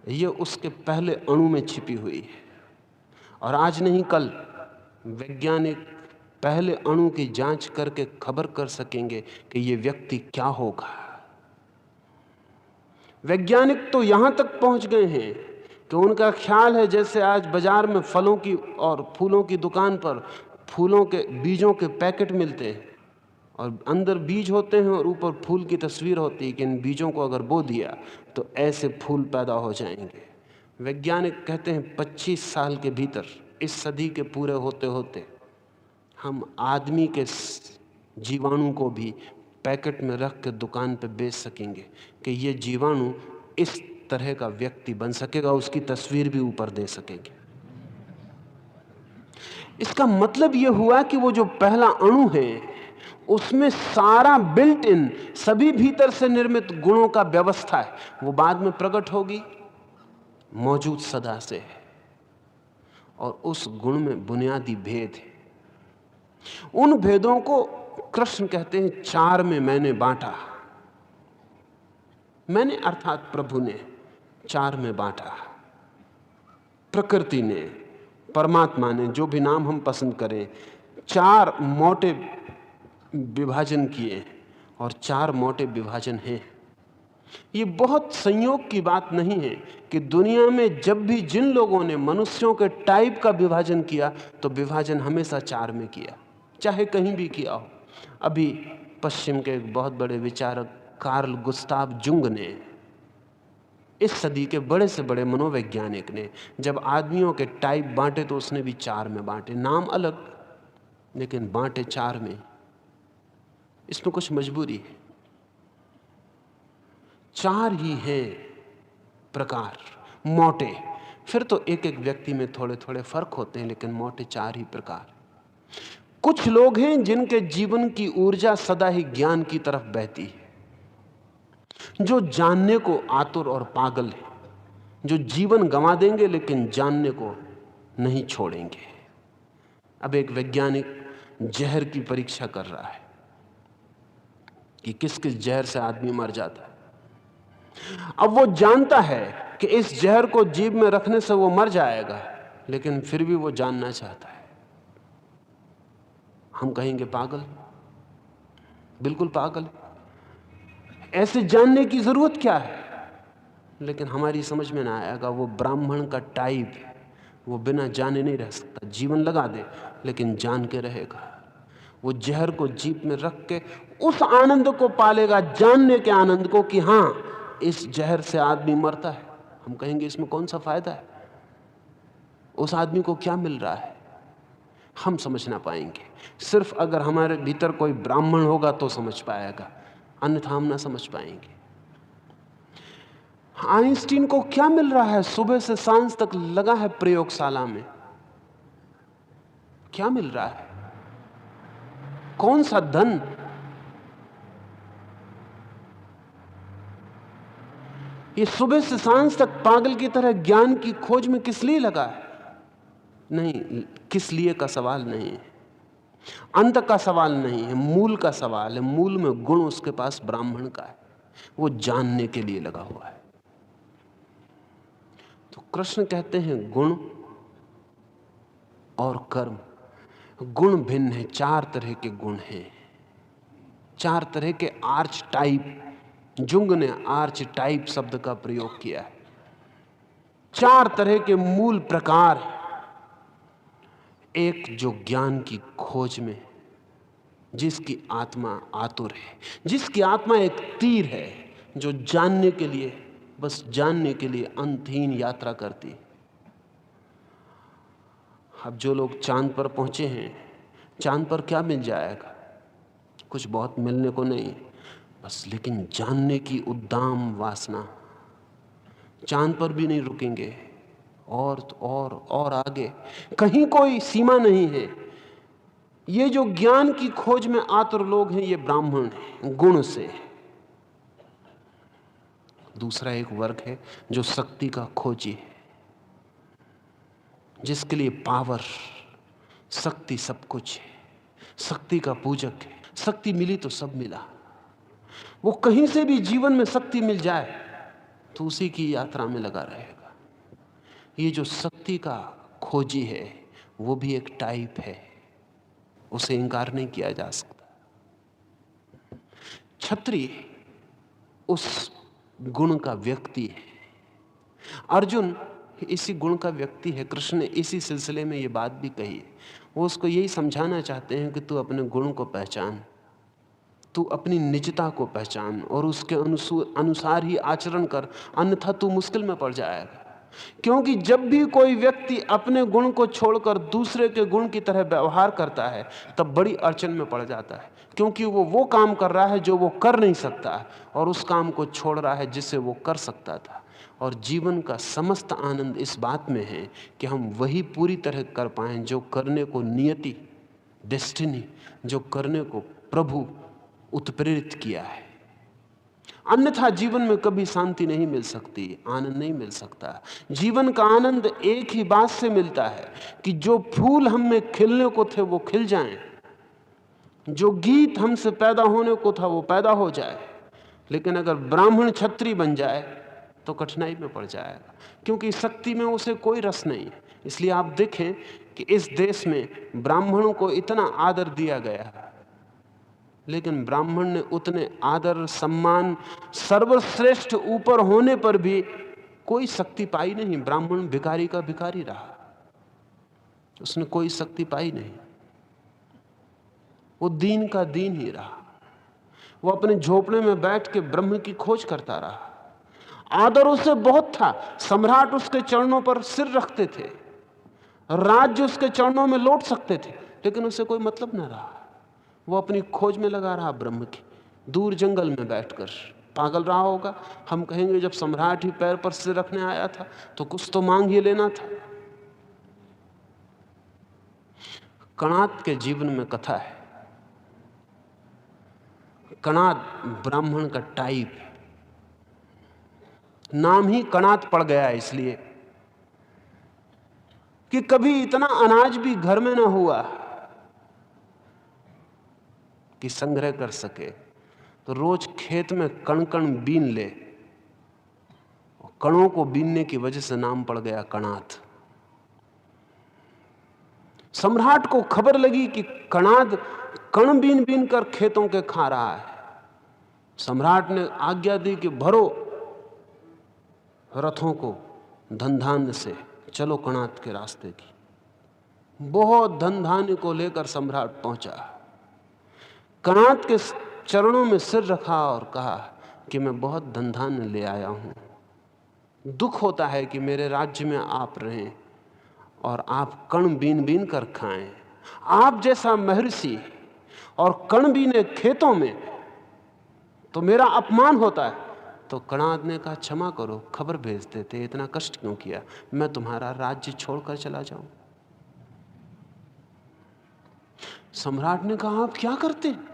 ये उसके पहले अणु में छिपी हुई है। और आज नहीं कल वैज्ञानिक पहले अणु की जांच करके खबर कर सकेंगे कि ये व्यक्ति क्या होगा। वैज्ञानिक तो यहां तक पहुंच गए हैं कि उनका ख्याल है जैसे आज बाजार में फलों की और फूलों की दुकान पर फूलों के बीजों के पैकेट मिलते हैं और अंदर बीज होते हैं और ऊपर फूल की तस्वीर होती है कि इन बीजों को अगर बो दिया तो ऐसे फूल पैदा हो जाएंगे। वैज्ञानिक कहते हैं 25 साल के भीतर, इस सदी के पूरे होते होते, हम आदमी के जीवाणु को भी पैकेट में रख के दुकान पे बेच सकेंगे कि ये जीवाणु इस तरह का व्यक्ति बन सकेगा, उसकी तस्वीर भी ऊपर दे सकेंगे। इसका मतलब यह हुआ कि वो जो पहला अणु है उसमें सारा बिल्ट इन, सभी भीतर से निर्मित गुणों का व्यवस्था है। वो बाद में प्रकट होगी, मौजूद सदा से है, और उस गुण में बुनियादी भेद है। उन भेदों को कृष्ण कहते हैं 4 में मैंने बांटा। मैंने अर्थात प्रभु ने 4 में बांटा। प्रकृति ने, परमात्मा ने, जो भी नाम हम पसंद करें, 4 मोटे विभाजन किए और 4 मोटे विभाजन हैं। ये बहुत संयोग की बात नहीं है कि दुनिया में जब भी जिन लोगों ने मनुष्यों के टाइप का विभाजन किया तो विभाजन हमेशा 4 में किया, चाहे कहीं भी किया हो। अभी पश्चिम के एक बहुत बड़े विचारक कार्ल गुस्ताव जुंग ने, इस सदी के बड़े से बड़े मनोवैज्ञानिक ने, जब आदमियों के टाइप बांटे तो उसने भी 4 में बांटे। नाम अलग, लेकिन बांटे 4 में। इसमें कुछ मजबूरी है। 4 ही हैं प्रकार मोटे। फिर तो एक एक व्यक्ति में थोड़े थोड़े फर्क होते हैं, लेकिन मोटे 4 ही प्रकार। कुछ लोग हैं जिनके जीवन की ऊर्जा सदा ही ज्ञान की तरफ बहती है, जो जानने को आतुर और पागल है, जो जीवन गंवा देंगे लेकिन जानने को नहीं छोड़ेंगे। अब एक वैज्ञानिक जहर की परीक्षा कर रहा है कि किस किस जहर से आदमी मर जाता है। अब वो जानता है कि इस जहर को जीभ में रखने से वो मर जाएगा, लेकिन फिर भी वो जानना चाहता है। हम कहेंगे पागल, बिल्कुल पागल। ऐसे जानने की जरूरत क्या है? लेकिन हमारी समझ में ना आएगा। वो ब्राह्मण का टाइप है, वो बिना जाने नहीं रह सकता। जीवन लगा दे लेकिन जान के रहेगा। वो जहर को जीभ में रख के उस आनंद को पालेगा, जानने के आनंद को, कि हां इस जहर से आदमी मरता है। हम कहेंगे इसमें कौन सा फायदा है, उस आदमी को क्या मिल रहा है? हम समझ ना पाएंगे। सिर्फ अगर हमारे भीतर कोई ब्राह्मण होगा तो समझ पाएगा, अन्यथा हम ना समझ पाएंगे। आइंस्टीन को क्या मिल रहा है? सुबह से सांझ तक लगा है प्रयोगशाला में, क्या मिल रहा है? कौन सा धन? ये सुबह से सांझ तक पागल की तरह ज्ञान की खोज में किस लिए लगा है? नहीं, किस लिए का सवाल नहीं है, अंत का सवाल नहीं है, मूल का सवाल है। मूल में गुण उसके पास ब्राह्मण का है, वो जानने के लिए लगा हुआ है। तो कृष्ण कहते हैं गुण और कर्म, गुण भिन्न है। 4 तरह के गुण हैं, 4 तरह के आर्च टाइप। जुंग ने आर्च टाइप शब्द का प्रयोग किया है। 4 तरह के मूल प्रकार। एक जो ज्ञान की खोज में, जिसकी आत्मा आतुर है, जिसकी आत्मा एक तीर है, जो जानने के लिए, बस जानने के लिए अंतहीन यात्रा करती। अब जो लोग चांद पर पहुंचे हैं, चांद पर क्या मिल जाएगा? कुछ बहुत मिलने को नहीं बस, लेकिन जानने की उद्दाम वासना। चांद पर भी नहीं रुकेंगे, और आगे, कहीं कोई सीमा नहीं है। ये जो ज्ञान की खोज में आतुर लोग हैं, ये ब्राह्मण हैं, गुण से। दूसरा एक वर्ग है जो शक्ति का खोजी है, जिसके लिए पावर, शक्ति सब कुछ है, शक्ति का पूजक है। शक्ति मिली तो सब मिला। वो कहीं से भी जीवन में शक्ति मिल जाए तो उसी की यात्रा में लगा रहेगा। ये जो शक्ति का खोजी है वो भी एक टाइप है, उसे इंकार नहीं किया जा सकता। क्षत्रिय उस गुण का व्यक्ति है, अर्जुन इसी गुण का व्यक्ति है। कृष्ण ने इसी सिलसिले में ये बात भी कही है। वो उसको यही समझाना चाहते हैं कि तू अपने गुण को पहचान, तू अपनी निजता को पहचान और उसके अनुसार ही आचरण कर, अन्यथा तू मुश्किल में पड़ जाएगा। क्योंकि जब भी कोई व्यक्ति अपने गुण को छोड़कर दूसरे के गुण की तरह व्यवहार करता है तब बड़ी अड़चन में पड़ जाता है, क्योंकि वो काम कर रहा है जो वो कर नहीं सकता और उस काम को छोड़ रहा है जिसे वो कर सकता था। और जीवन का समस्त आनंद इस बात में है कि हम वही पूरी तरह कर पाएं जो करने को नियति, डेस्टिनी, जो करने को प्रभु उत्प्रेरित किया है। अन्यथा जीवन में कभी शांति नहीं मिल सकती, आनंद नहीं मिल सकता। जीवन का आनंद एक ही बात से मिलता है कि जो फूल हम में खिलने को थे वो खिल जाएं, जो गीत हमसे पैदा होने को था वो पैदा हो जाए। लेकिन अगर ब्राह्मण छत्री बन जाए तो कठिनाई में पड़ जाएगा, क्योंकि शक्ति में उसे कोई रस नहीं है। इसलिए आप देखें कि इस देश में ब्राह्मणों को इतना आदर दिया गया, लेकिन ब्राह्मण ने उतने आदर, सम्मान, सर्वश्रेष्ठ ऊपर होने पर भी कोई शक्ति पाई नहीं। ब्राह्मण भिखारी का भिखारी रहा, उसने कोई शक्ति पाई नहीं। वो दीन का दीन ही रहा। वो अपने झोपड़े में बैठ के ब्रह्म की खोज करता रहा। आदर उसे बहुत था, सम्राट उसके चरणों पर सिर रखते थे, राज्य उसके चरणों में लौट सकते थे, लेकिन उसे कोई मतलब न रहा। वो अपनी खोज में लगा रहा ब्रह्म की, दूर जंगल में बैठकर। पागल रहा होगा। हम कहेंगे जब सम्राट ही पैर पर सिर रखने आया था तो कुछ तो मांग ही लेना था। कणाद के जीवन में कथा है। कणाद ब्राह्मण का टाइप, नाम ही कणाद पड़ गया इसलिए कि कभी इतना अनाज भी घर में ना हुआ कि संग्रह कर सके, तो रोज खेत में कण कण बीन ले। कणों को बीनने की वजह से नाम पड़ गया कणाद। सम्राट को खबर लगी कि कणाद कण बीन बीन कर खेतों के खा रहा है। सम्राट ने आज्ञा दी कि भरो रथों को धन धान्य से, चलो कणाद के रास्ते की। बहुत धन धान्य को लेकर सम्राट पहुंचा। कणाद के चरणों में सिर रखा और कहा कि मैं बहुत धन धान्य ले आया हूं। दुख होता है कि मेरे राज्य में आप रहें और आप कण बीन बीन कर खाएं। आप जैसा महर्षि और कण बीने खेतों में तो मेरा अपमान होता है। तो कणाद ने कहा क्षमा करो, खबर भेज देते, इतना कष्ट क्यों किया, मैं तुम्हारा राज्य छोड़कर चला जाऊं। सम्राट ने कहा आप क्या करते हैं,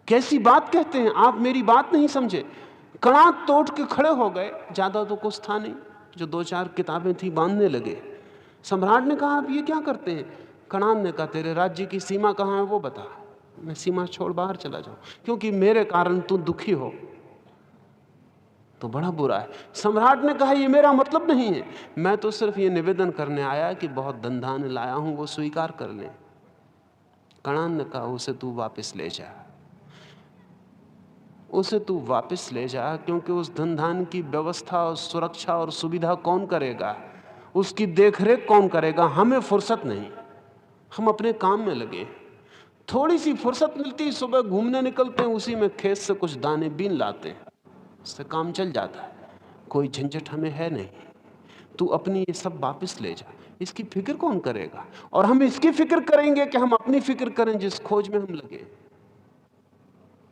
कैसी बात कहते हैं, आप मेरी बात नहीं समझे। कणाद तो उठ के खड़े हो गए, ज्यादा तो कुछ था नहीं, जो 2-4 किताबें थी बांधने लगे। सम्राट ने कहा आप ये क्या करते हैं। कणाद ने कहा तेरे राज्य की सीमा कहाँ है वो बता, मैं सीमा छोड़ बाहर चला जाऊं, क्योंकि मेरे कारण तू दुखी हो तो बड़ा बुरा है। सम्राट ने कहा ये मेरा मतलब नहीं है, मैं तो सिर्फ ये निवेदन करने आया कि बहुत धन धान्य लाया हूं, वो स्वीकार कर लें। कणाद ने कहा उसे तू वापस ले जा, उसे तू वापस ले जा, क्योंकि उस धन धान्य की व्यवस्था और सुरक्षा और सुविधा कौन करेगा, उसकी देखरेख कौन करेगा। हमें फुर्सत नहीं, हम अपने काम में लगे। थोड़ी सी फुर्सत मिलती, सुबह घूमने निकलते हैं, उसी में खेत से कुछ दाने बीन लाते हैं, उससे काम चल जाता है, कोई झंझट हमें है नहीं। तू अपनी ये सब वापस ले जा, इसकी फिक्र कौन करेगा। और हम इसकी फिक्र करेंगे कि हम अपनी फिक्र करें जिस खोज में हम लगे।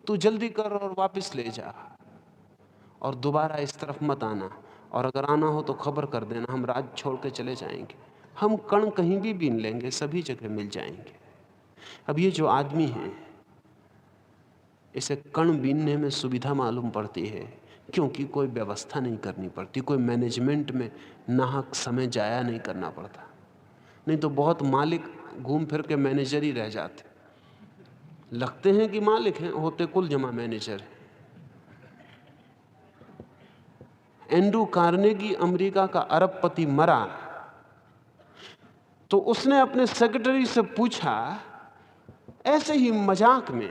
तू जल्दी कर और वापस ले जा, और दोबारा इस तरफ मत आना, और अगर आना हो तो खबर कर देना, हम राज्य छोड़ के चले जाएंगे। हम कण कहीं भी बीन लेंगे, सभी जगह मिल जाएंगे। अब ये जो आदमी है इसे कण बीनने में सुविधा मालूम पड़ती है, क्योंकि कोई व्यवस्था नहीं करनी पड़ती, कोई मैनेजमेंट में नाहक समय जाया नहीं करना पड़ता। नहीं तो बहुत मालिक घूम फिर के मैनेजर ही रह जाते, लगते हैं कि मालिक हैं, होते कुल जमा मैनेजर हैं। एंड्रू कार्नेगी अमेरिका का अरबपति मरा तो उसने अपने सेक्रेटरी से पूछा ऐसे ही मजाक में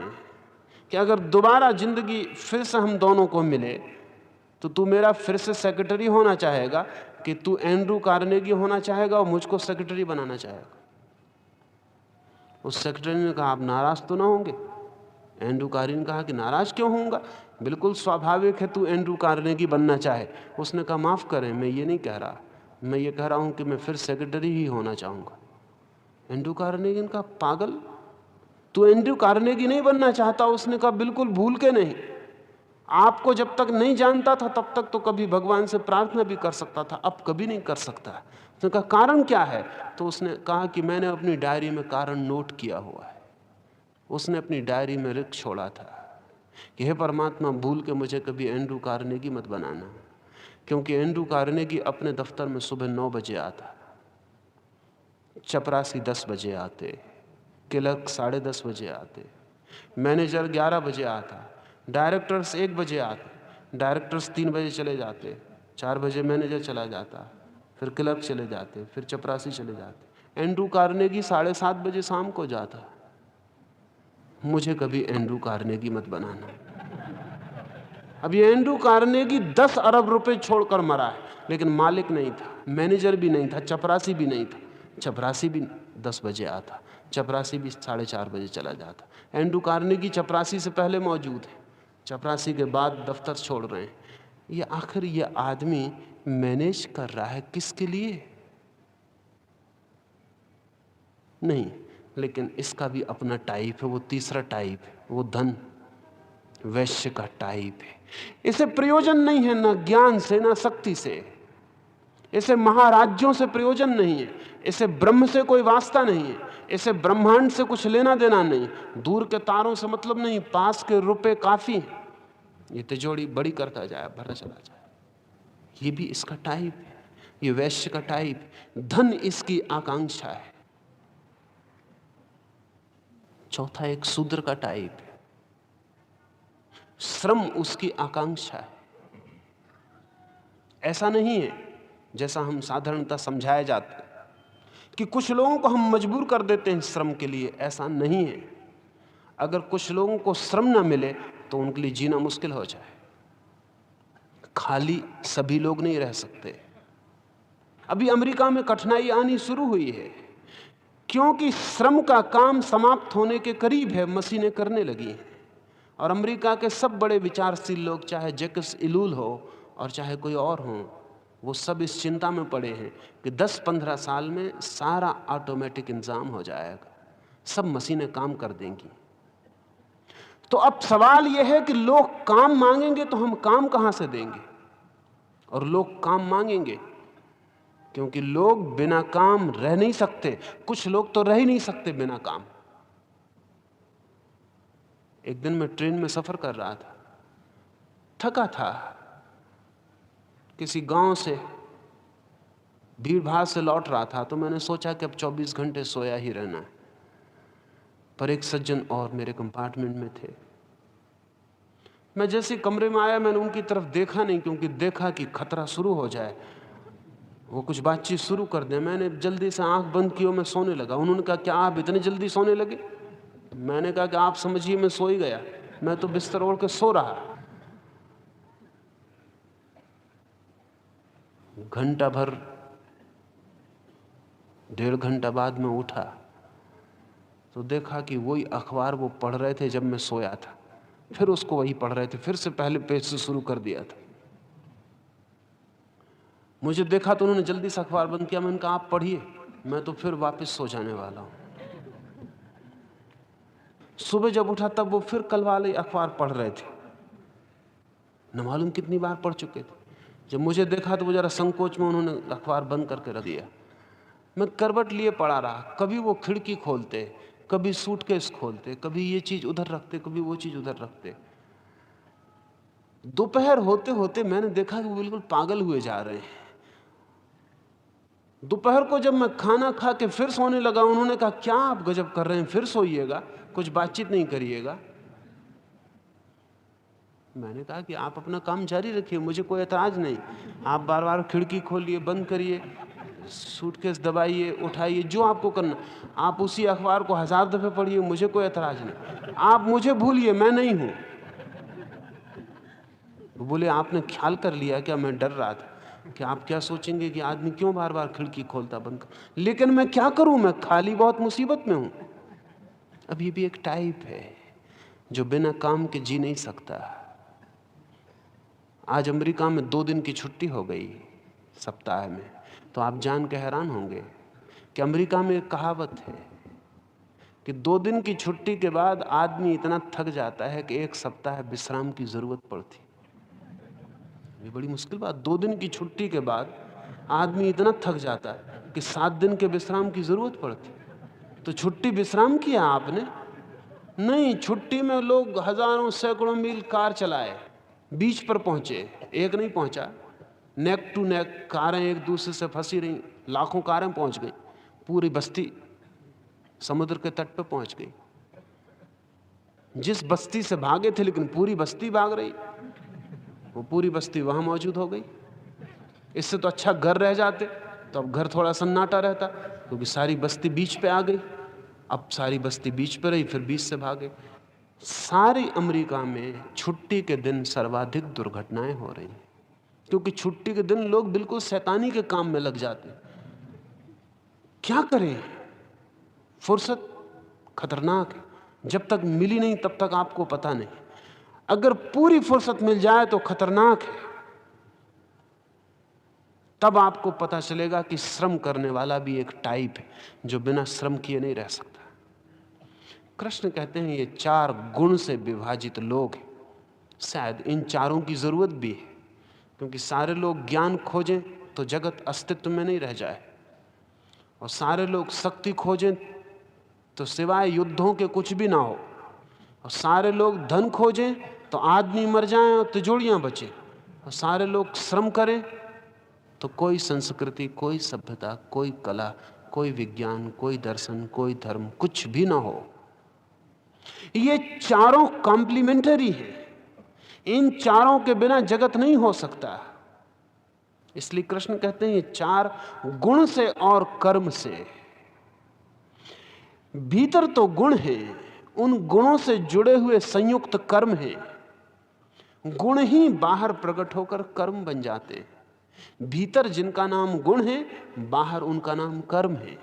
कि अगर दोबारा जिंदगी फिर से हम दोनों को मिले तो तू मेरा फिर से सेक्रेटरी होना चाहेगा कि तू एंड्रू कार्नेगी होना चाहेगा और मुझको सेक्रेटरी बनाना चाहेगा। उस सेक्रेटरी ने कहा आप नाराज तो ना होंगे। एंड्रू कार्नेगी ने कहा कि नाराज क्यों होऊंगा, बिल्कुल स्वाभाविक है तू एंड्रू कार्नेगी बनना चाहे। उसने कहा माफ करें, मैं ये नहीं कह रहा, मैं ये कह रहा हूं कि मैं फिर सेक्रेटरी ही होना चाहूंगा। एंड्रू कार्नेगी ने कहा पागल, तू एंड्रू कार्नेगी नहीं बनना चाहता। उसने कहा बिल्कुल भूल के नहीं, आपको जब तक नहीं जानता था तब तक तो कभी भगवान से प्रार्थना भी कर सकता था, अब कभी नहीं कर सकता। उसने कहा कारण क्या है? तो उसने कहा कि मैंने अपनी डायरी में कारण नोट किया हुआ है। उसने अपनी डायरी में लिख छोड़ा था कि हे परमात्मा, भूल के मुझे कभी एंड्रू कार्नेगी मत बनाना, क्योंकि एंड्रू कार्नेगी अपने दफ्तर में सुबह 9 बजे आता, चपरासी 10 बजे आते, क्लर्क 10:30 बजे आते, मैनेजर 11 बजे आता, डायरेक्टर्स 1 बजे आते, डायरेक्टर्स 3 बजे चले जाते, 4 बजे मैनेजर चला जाता, फिर क्लर्क चले जाते, फिर चपरासी चले जाते। एंड्रू कार्नेगी 7:30 बजे शाम को जाता। मुझे कभी एंड्रू कार्नेगी मत बनाना। अब ये एंड्रू कार्नेगी 10 अरब रुपए छोड़कर मरा है, लेकिन मालिक नहीं था, मैनेजर भी नहीं था, चपरासी भी नहीं था। चपरासी भी 10 बजे आता, चपरासी भी 4:30 बजे चला जाता। एंड्रू कार्नेगी चपरासी से पहले मौजूद है, चपरासी के बाद दफ्तर छोड़ रहे हैं। ये आखिर ये आदमी मैनेज कर रहा है किसके लिए? नहीं, लेकिन इसका भी अपना टाइप है, वो तीसरा टाइप है, वो धन वैश्य का टाइप है। इसे प्रयोजन नहीं है ना ज्ञान से ना शक्ति से, इसे महाराज्यों से प्रयोजन नहीं है, इसे ब्रह्म से कोई वास्ता नहीं है, इसे ब्रह्मांड से कुछ लेना देना नहीं, दूर के तारों से मतलब नहीं, पास के रुपए काफी हैं। ये तिजोरी बड़ी करता जाए, भरा चला जाए। ये भी इसका टाइप है, ये वैश्य का टाइप है। धन इसकी आकांक्षा है। चौथा एक शूद्र का टाइप है, श्रम उसकी आकांक्षा है। ऐसा नहीं है जैसा हम साधारणतः समझाया जाता है कि कुछ लोगों को हम मजबूर कर देते हैं श्रम के लिए, ऐसा नहीं है। अगर कुछ लोगों को श्रम ना मिले तो उनके लिए जीना मुश्किल हो जाए। खाली सभी लोग नहीं रह सकते। अभी अमेरिका में कठिनाई आनी शुरू हुई है क्योंकि श्रम का काम समाप्त होने के करीब है, मशीनें करने लगी हैं। और अमेरिका के सब बड़े विचारशील लोग, चाहे जैकस इलूल हो और चाहे कोई और हो, वो सब इस चिंता में पड़े हैं कि 10-15 साल में सारा ऑटोमेटिक इंतजाम हो जाएगा, सब मशीनें काम कर देंगी। तो अब सवाल यह है कि लोग काम मांगेंगे तो हम काम कहां से देंगे? और लोग काम मांगेंगे क्योंकि लोग बिना काम रह नहीं सकते। कुछ लोग तो रह ही नहीं सकते बिना काम। एक दिन मैं ट्रेन में सफर कर रहा था, थका था, किसी गांव से भीड़ भाड़ से लौट रहा था, तो मैंने सोचा कि अब 24 घंटे सोया ही रहना है। पर एक सज्जन और मेरे कंपार्टमेंट में थे। मैं जैसे कमरे में आया, मैंने उनकी तरफ देखा नहीं, क्योंकि देखा कि खतरा शुरू हो जाए, वो कुछ बातचीत शुरू कर दें। मैंने जल्दी से आंख बंद की और मैं सोने लगा। उन्होंने कहा, क्या आप इतने जल्दी सोने लगे? मैंने कहा कि आप समझिए मैं सो ही गया, मैं तो बिस्तर ओढ़ के सो रहा। घंटा भर, 1.5 घंटा बाद मैं उठा तो देखा कि वही अखबार वो पढ़ रहे थे जब मैं सोया था, फिर उसको वही पढ़ रहे थे, फिर से पहले पेज से शुरू कर दिया था। मुझे देखा तो उन्होंने जल्दी से अखबार बंद किया। मैंने कहा आप पढ़िए, मैं तो फिर वापस सो जाने वाला हूं। सुबह जब उठा तब वो फिर कल वाले अखबार पढ़ रहे थे, न मालूम कितनी बार पढ़ चुके थे। जब मुझे देखा तो वो जरा संकोच में उन्होंने अखबार बंद करके रख दिया। मैं करवट लिए पड़ा रहा, कभी वो खिड़की खोलते, कभी सूटकेस खोलते, कभी ये चीज उधर रखते, कभी वो चीज उधर रखते। दोपहर होते होते मैंने देखा कि वो बिल्कुल पागल हुए जा रहे हैं। दोपहर को जब मैं खाना खा के फिर सोने लगा, उन्होंने कहा क्या आप गजब कर रहे हैं, फिर सोइएगा, कुछ बातचीत नहीं करिएगा। मैंने कहा कि आप अपना काम जारी रखिए, मुझे कोई एतराज नहीं। आप बार बार खिड़की खोलिए, बंद करिए, सूटकेस दबाइए, उठाइए, जो आपको करना। आप उसी अखबार को 1000 दफे पढ़िए, मुझे कोई एतराज नहीं। आप मुझे भूलिए, मैं नहीं हूं। बोले आपने ख्याल कर लिया क्या? मैं डर रहा था कि आप क्या सोचेंगे कि आदमी क्यों बार बार खिड़की खोलता बंद कर। लेकिन मैं क्या करूं, मैं खाली बहुत मुसीबत में हूं। अब ये भी एक टाइप है जो बिना काम के जी नहीं सकता। आज अमेरिका में 2 दिन की छुट्टी हो गई सप्ताह में, तो आप जान के हैरान होंगे कि अमेरिका में एक कहावत है कि 2 दिन की छुट्टी के बाद आदमी इतना थक जाता है कि 1 सप्ताह विश्राम की जरूरत पड़ती। ये बड़ी मुश्किल बात। 2 दिन की छुट्टी के बाद आदमी इतना थक जाता है कि 7 दिन के विश्राम की जरूरत पड़ती। तो छुट्टी विश्राम किया आपने? नहीं, छुट्टी में लोग हजारों सैकड़ों मील कार चलाए, बीच पर पहुंचे, एक नहीं पहुंचा। नेक टू नेक कारें एक दूसरे से फंसी रहीं, लाखों कारें पहुंच गई, पूरी बस्ती समुद्र के तट पर पहुंच गई। जिस बस्ती से भागे थे, लेकिन पूरी बस्ती भाग रही, वो पूरी बस्ती वहां मौजूद हो गई। इससे तो अच्छा घर रह जाते, तो अब घर थोड़ा सन्नाटा रहता, क्योंकि सारी बस्ती बीच पे आ गई। अब सारी बस्ती बीच पे रही, फिर बीच से भागे। सारी अमेरिका में छुट्टी के दिन सर्वाधिक दुर्घटनाएं हो रही, क्योंकि छुट्टी के दिन लोग बिल्कुल शैतानी के काम में लग जाते। क्या करें? फुर्सत खतरनाक है। जब तक मिली नहीं तब तक आपको पता नहीं। अगर पूरी फुर्सत मिल जाए तो खतरनाक है। तब आपको पता चलेगा कि श्रम करने वाला भी एक टाइप है, जो बिना श्रम किए नहीं रह सकता। कृष्ण कहते हैं ये 4 गुण से विभाजित लोग हैं। शायद इन चारों की जरूरत भी है, क्योंकि सारे लोग ज्ञान खोजें तो जगत अस्तित्व में नहीं रह जाए, और सारे लोग शक्ति खोजें तो सिवाय युद्धों के कुछ भी ना हो, और सारे लोग धन खोजें तो आदमी मर जाएं और तिजोरियां बचे, और सारे लोग श्रम करें तो कोई संस्कृति, कोई सभ्यता, कोई कला, कोई विज्ञान, कोई दर्शन, कोई धर्म, कुछ भी ना हो। ये चारों कॉम्प्लीमेंटरी हैं। इन चारों के बिना जगत नहीं हो सकता। इसलिए कृष्ण कहते हैं ये 4 गुण से और कर्म से। भीतर तो गुण है, उन गुणों से जुड़े हुए संयुक्त कर्म हैं। गुण ही बाहर प्रकट होकर कर्म बन जाते हैं। भीतर जिनका नाम गुण है, बाहर उनका नाम कर्म है।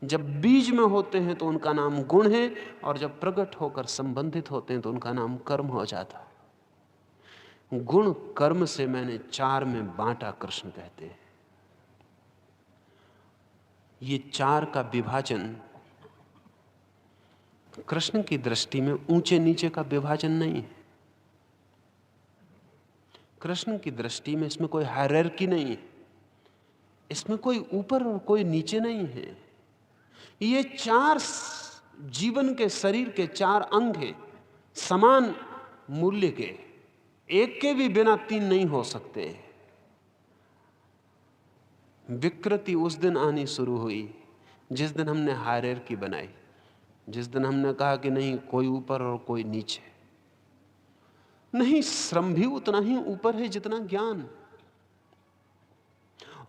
जब बीज में होते हैं तो उनका नाम गुण है, और जब प्रकट होकर संबंधित होते हैं तो उनका नाम कर्म हो जाता है। गुण कर्म से मैंने 4 में बांटा, कृष्ण कहते हैं। ये 4 का विभाजन कृष्ण की दृष्टि में ऊंचे नीचे का विभाजन नहीं है। कृष्ण की दृष्टि में इसमें कोई हायरार्की नहीं है, इसमें कोई ऊपर और कोई नीचे नहीं है। ये 4 जीवन के शरीर के 4 अंग हैं, समान मूल्य के। एक के भी बिना 3 नहीं हो सकते। विकृति उस दिन आनी शुरू हुई जिस दिन हमने हायरार्की बनाई, जिस दिन हमने कहा कि नहीं कोई ऊपर और कोई नीचे। नहीं, श्रम भी उतना ही ऊपर है जितना ज्ञान।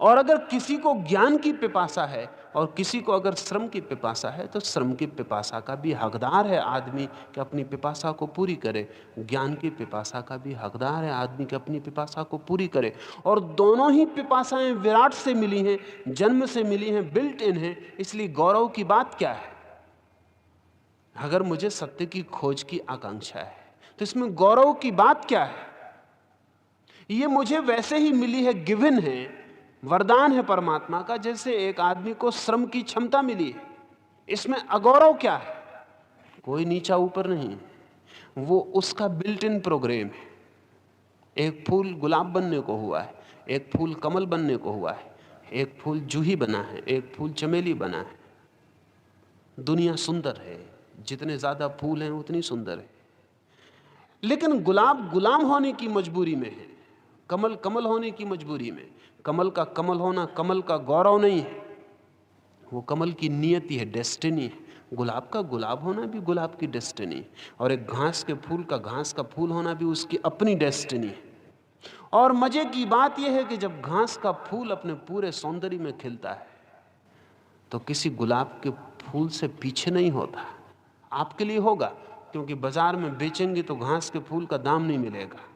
और अगर किसी को ज्ञान की पिपासा है और किसी को अगर श्रम की पिपासा है, तो श्रम की पिपासा का भी हकदार है आदमी कि अपनी पिपासा को पूरी करे। ज्ञान की पिपासा का भी हकदार है आदमी कि अपनी पिपासा को पूरी करे। और दोनों ही पिपासाएं विराट से मिली हैं, जन्म से मिली हैं, बिल्ट इन हैं। इसलिए गौरव की बात क्या है? अगर मुझे सत्य की खोज की आकांक्षा है तो इसमें गौरव की बात क्या है? ये मुझे वैसे ही मिली है, गिवन है, वरदान है परमात्मा का, जैसे एक आदमी को श्रम की क्षमता मिली है। इसमें अगौरव क्या है? कोई नीचा ऊपर नहीं, वो उसका बिल्ट इन प्रोग्राम है। एक फूल गुलाब बनने को हुआ है, एक फूल कमल बनने को हुआ है, एक फूल जूही बना है, एक फूल चमेली बना है। दुनिया सुंदर है, जितने ज्यादा फूल हैं उतनी सुंदर है। लेकिन गुलाब गुलाम होने की मजबूरी में है, कमल कमल होने की मजबूरी में। कमल का कमल होना कमल का गौरव नहीं है, वो कमल की नियति है, डेस्टिनी है। गुलाब का गुलाब होना भी गुलाब की डेस्टिनी है, और एक घास के फूल का घास का फूल होना भी उसकी अपनी डेस्टिनी है। और मजे की बात यह है कि जब घास का फूल अपने पूरे सौंदर्य में खिलता है तो किसी गुलाब के फूल से पीछे नहीं होता। आपके लिए होगा, क्योंकि बाजार में बेचेंगे तो घास के फूल का दाम नहीं मिलेगा।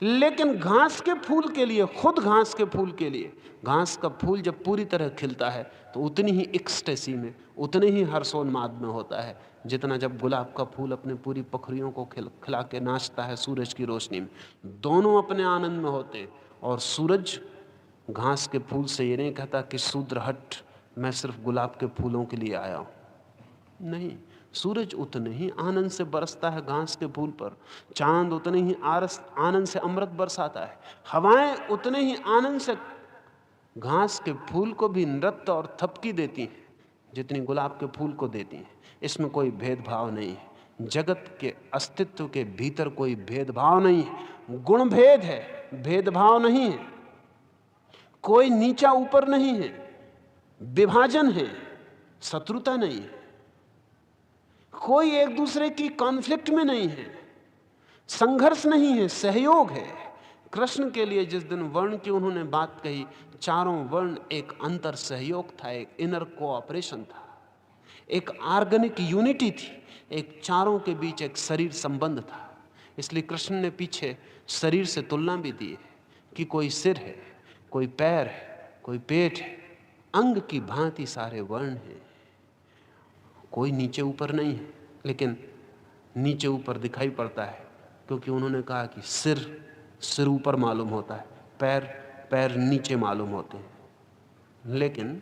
लेकिन घास के फूल के लिए, खुद घास के फूल के लिए, घास का फूल जब पूरी तरह खिलता है तो उतनी ही एक्सटेसी में, उतने ही हर्षोन्माद में होता है जितना जब गुलाब का फूल अपने पूरी पखरियों को खिला के नाचता है सूरज की रोशनी में। दोनों अपने आनंद में होते हैं। और सूरज घास के फूल से ये नहीं कहता कि शूद्र हट, मैं सिर्फ गुलाब के फूलों के लिए आया हूं। नहीं, सूरज उतने ही आनंद से बरसता है घास के फूल पर, चांद उतने ही आनंद से अमृत बरसाता है, हवाएं उतने ही आनंद से घास के फूल को भी नृत्य और थपकी देती हैं जितनी गुलाब के फूल को देती हैं। इसमें कोई भेदभाव नहीं है। जगत के अस्तित्व के भीतर कोई भेदभाव नहीं है। गुण भेद है, भेदभाव नहीं है। कोई नीचा ऊपर नहीं है, विभाजन है, शत्रुता नहीं है। कोई एक दूसरे की कॉन्फ्लिक्ट में नहीं है, संघर्ष नहीं है, सहयोग है। कृष्ण के लिए जिस दिन वर्ण की उन्होंने बात कही, चारों वर्ण एक अंतर सहयोग था, एक इनर कोऑपरेशन था, एक ऑर्गेनिक यूनिटी थी, एक चारों के बीच एक शरीर संबंध था। इसलिए कृष्ण ने पीछे शरीर से तुलना भी दी है कि कोई सिर है, कोई पैर है, कोई पेट है, अंग की भांति सारे वर्ण हैं। कोई नीचे ऊपर नहीं है, लेकिन नीचे ऊपर दिखाई पड़ता है क्योंकि उन्होंने कहा कि सिर ऊपर मालूम होता है, पैर नीचे मालूम होते हैं। लेकिन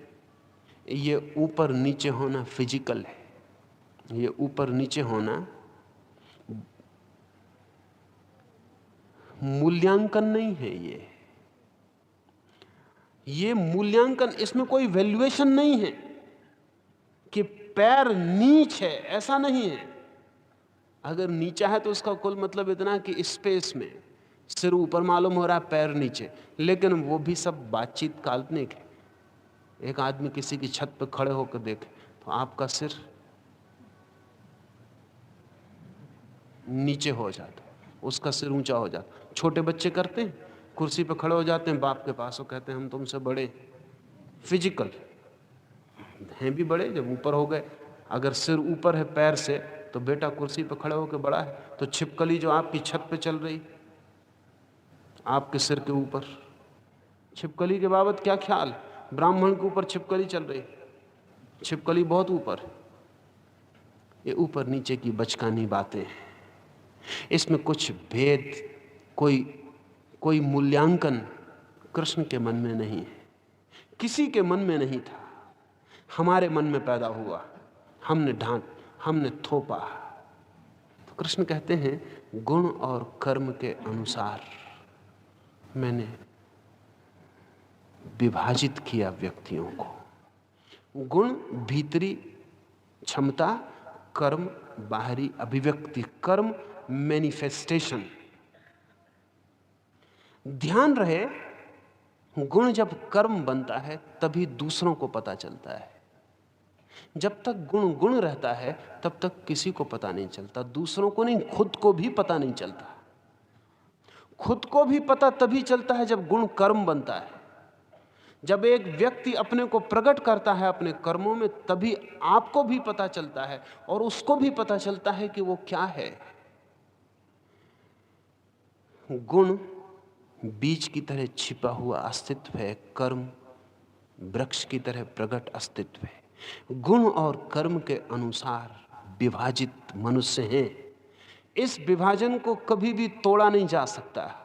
ये ऊपर नीचे होना फिजिकल है, ये ऊपर नीचे होना मूल्यांकन नहीं है। ये मूल्यांकन, इसमें कोई वैल्यूएशन नहीं है कि पैर नीच है, ऐसा नहीं है। अगर नीचा है तो उसका कुल मतलब इतना कि स्पेस में सिर ऊपर मालूम हो रहा है, पैर नीचे, लेकिन वो भी सब बातचीत काल्पनिक है। एक आदमी किसी की छत पर खड़े होकर देखे तो आपका सिर नीचे हो जाता, उसका सिर ऊंचा हो जाता। छोटे बच्चे करते हैं, कुर्सी पर खड़े हो जाते हैं बाप के पास, वो कहते हैं हम तुमसे बड़े, फिजिकल हैं भी बड़े। जब ऊपर हो गए, अगर सिर ऊपर है पैर से तो बेटा कुर्सी पर खड़े होकर बड़ा है। तो छिपकली जो आपकी छत पे चल रही आपके सिर के ऊपर, छिपकली के बाबत क्या ख्याल? ब्राह्मण के ऊपर छिपकली चल रही, छिपकली बहुत ऊपर। ये ऊपर नीचे की बचकानी बातें हैं, इसमें कुछ भेद, कोई मूल्यांकन कृष्ण के मन में नहीं है, किसी के मन में नहीं था। हमारे मन में पैदा हुआ, हमने थोपा। तो कृष्ण कहते हैं गुण और कर्म के अनुसार मैंने विभाजित किया व्यक्तियों को। गुण भीतरी क्षमता, कर्म बाहरी अभिव्यक्ति, कर्म मैनिफेस्टेशन। ध्यान रहे, गुण जब कर्म बनता है तभी दूसरों को पता चलता है। जब तक गुण रहता है तब तक किसी को पता नहीं चलता, दूसरों को नहीं, खुद को भी पता नहीं चलता। खुद को भी पता तभी चलता है जब गुण कर्म बनता है। जब एक व्यक्ति अपने को प्रकट करता है अपने कर्मों में, तभी आपको भी पता चलता है और उसको भी पता चलता है कि वो क्या है। गुण बीज की तरह छिपा हुआ अस्तित्व है, कर्म वृक्ष की तरह प्रकट अस्तित्व है। गुण और कर्म के अनुसार विभाजित मनुष्य हैं। इस विभाजन को कभी भी तोड़ा नहीं जा सकता,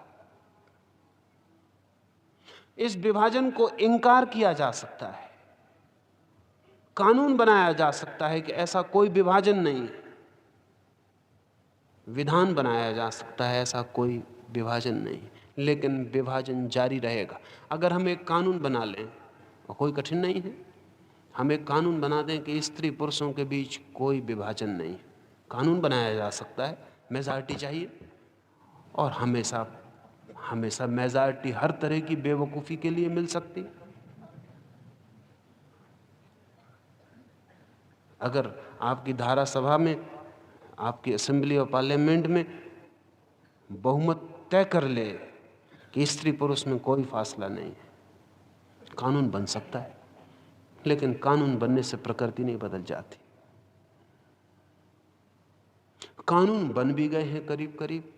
इस विभाजन को इंकार किया जा सकता है, कानून बनाया जा सकता है कि ऐसा कोई विभाजन नहीं है, विधान बनाया जा सकता है ऐसा कोई विभाजन नहीं, लेकिन विभाजन जारी रहेगा। अगर हम एक कानून बना लें, और कोई कठिन नहीं है, हम एक कानून बना दें कि स्त्री पुरुषों के बीच कोई विभाजन नहीं, कानून बनाया जा सकता है, मेजॉरिटी चाहिए, और हमेशा मेजॉरिटी हर तरह की बेवकूफ़ी के लिए मिल सकती। अगर आपकी धारा सभा में, आपकी असेंबली और पार्लियामेंट में बहुमत तय कर ले कि स्त्री पुरुष में कोई फासला नहीं है, कानून बन सकता है, लेकिन कानून बनने से प्रकृति नहीं बदल जाती। कानून बन भी गए हैं करीब करीब,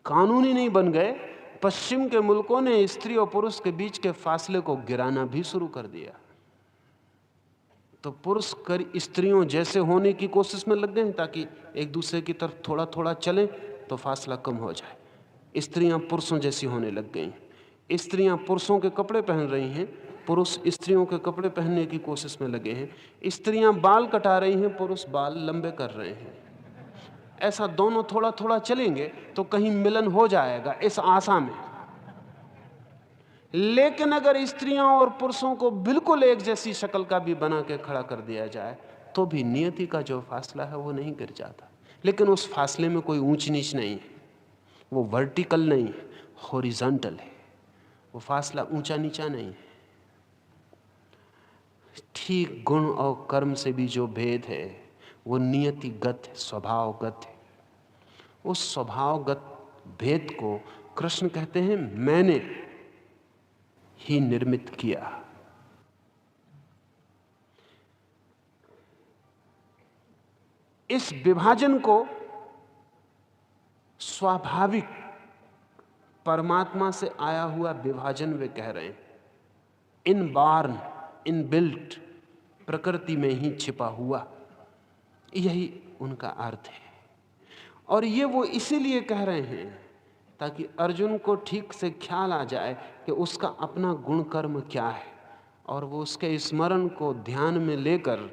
कानून ही नहीं बन गए, पश्चिम के मुल्कों ने स्त्री और पुरुष के बीच के फासले को गिराना भी शुरू कर दिया। तो पुरुष स्त्रियों जैसे होने की कोशिश में लग गए हैं ताकि एक दूसरे की तरफ थोड़ा थोड़ा चलें तो फासला कम हो जाए। स्त्रियां पुरुषों जैसी होने लग गई हैं, स्त्रियां पुरुषों के कपड़े पहन रही हैं, पुरुष स्त्रियों के कपड़े पहनने की कोशिश में लगे हैं, स्त्रियां बाल कटा रही हैं, पुरुष बाल लंबे कर रहे हैं। ऐसा दोनों थोड़ा थोड़ा चलेंगे तो कहीं मिलन हो जाएगा, इस आशा में। लेकिन अगर स्त्रियां और पुरुषों को बिल्कुल एक जैसी शक्ल का भी बना के खड़ा कर दिया जाए तो भी नियति का जो फासला है वो नहीं गिर जाता। लेकिन उस फासले में कोई ऊंच नीच नहीं है, वो वर्टिकल नहीं है, हॉरिजॉन्टल है। वो फासला ऊंचा नीचा नहीं है। ठीक गुण और कर्म से भी जो भेद है वो नियतिगत है, स्वभावगत है। उस स्वभावगत भेद को कृष्ण कहते हैं मैंने ही निर्मित किया। इस विभाजन को स्वाभाविक परमात्मा से आया हुआ विभाजन वे कह रहे हैं। इनबॉर्न, इनबिल्ट, प्रकृति में ही छिपा हुआ, यही उनका अर्थ है। और ये वो इसीलिए कह रहे हैं ताकि अर्जुन को ठीक से ख्याल आ जाए कि उसका अपना गुण कर्म क्या है, और वो उसके स्मरण को ध्यान में लेकर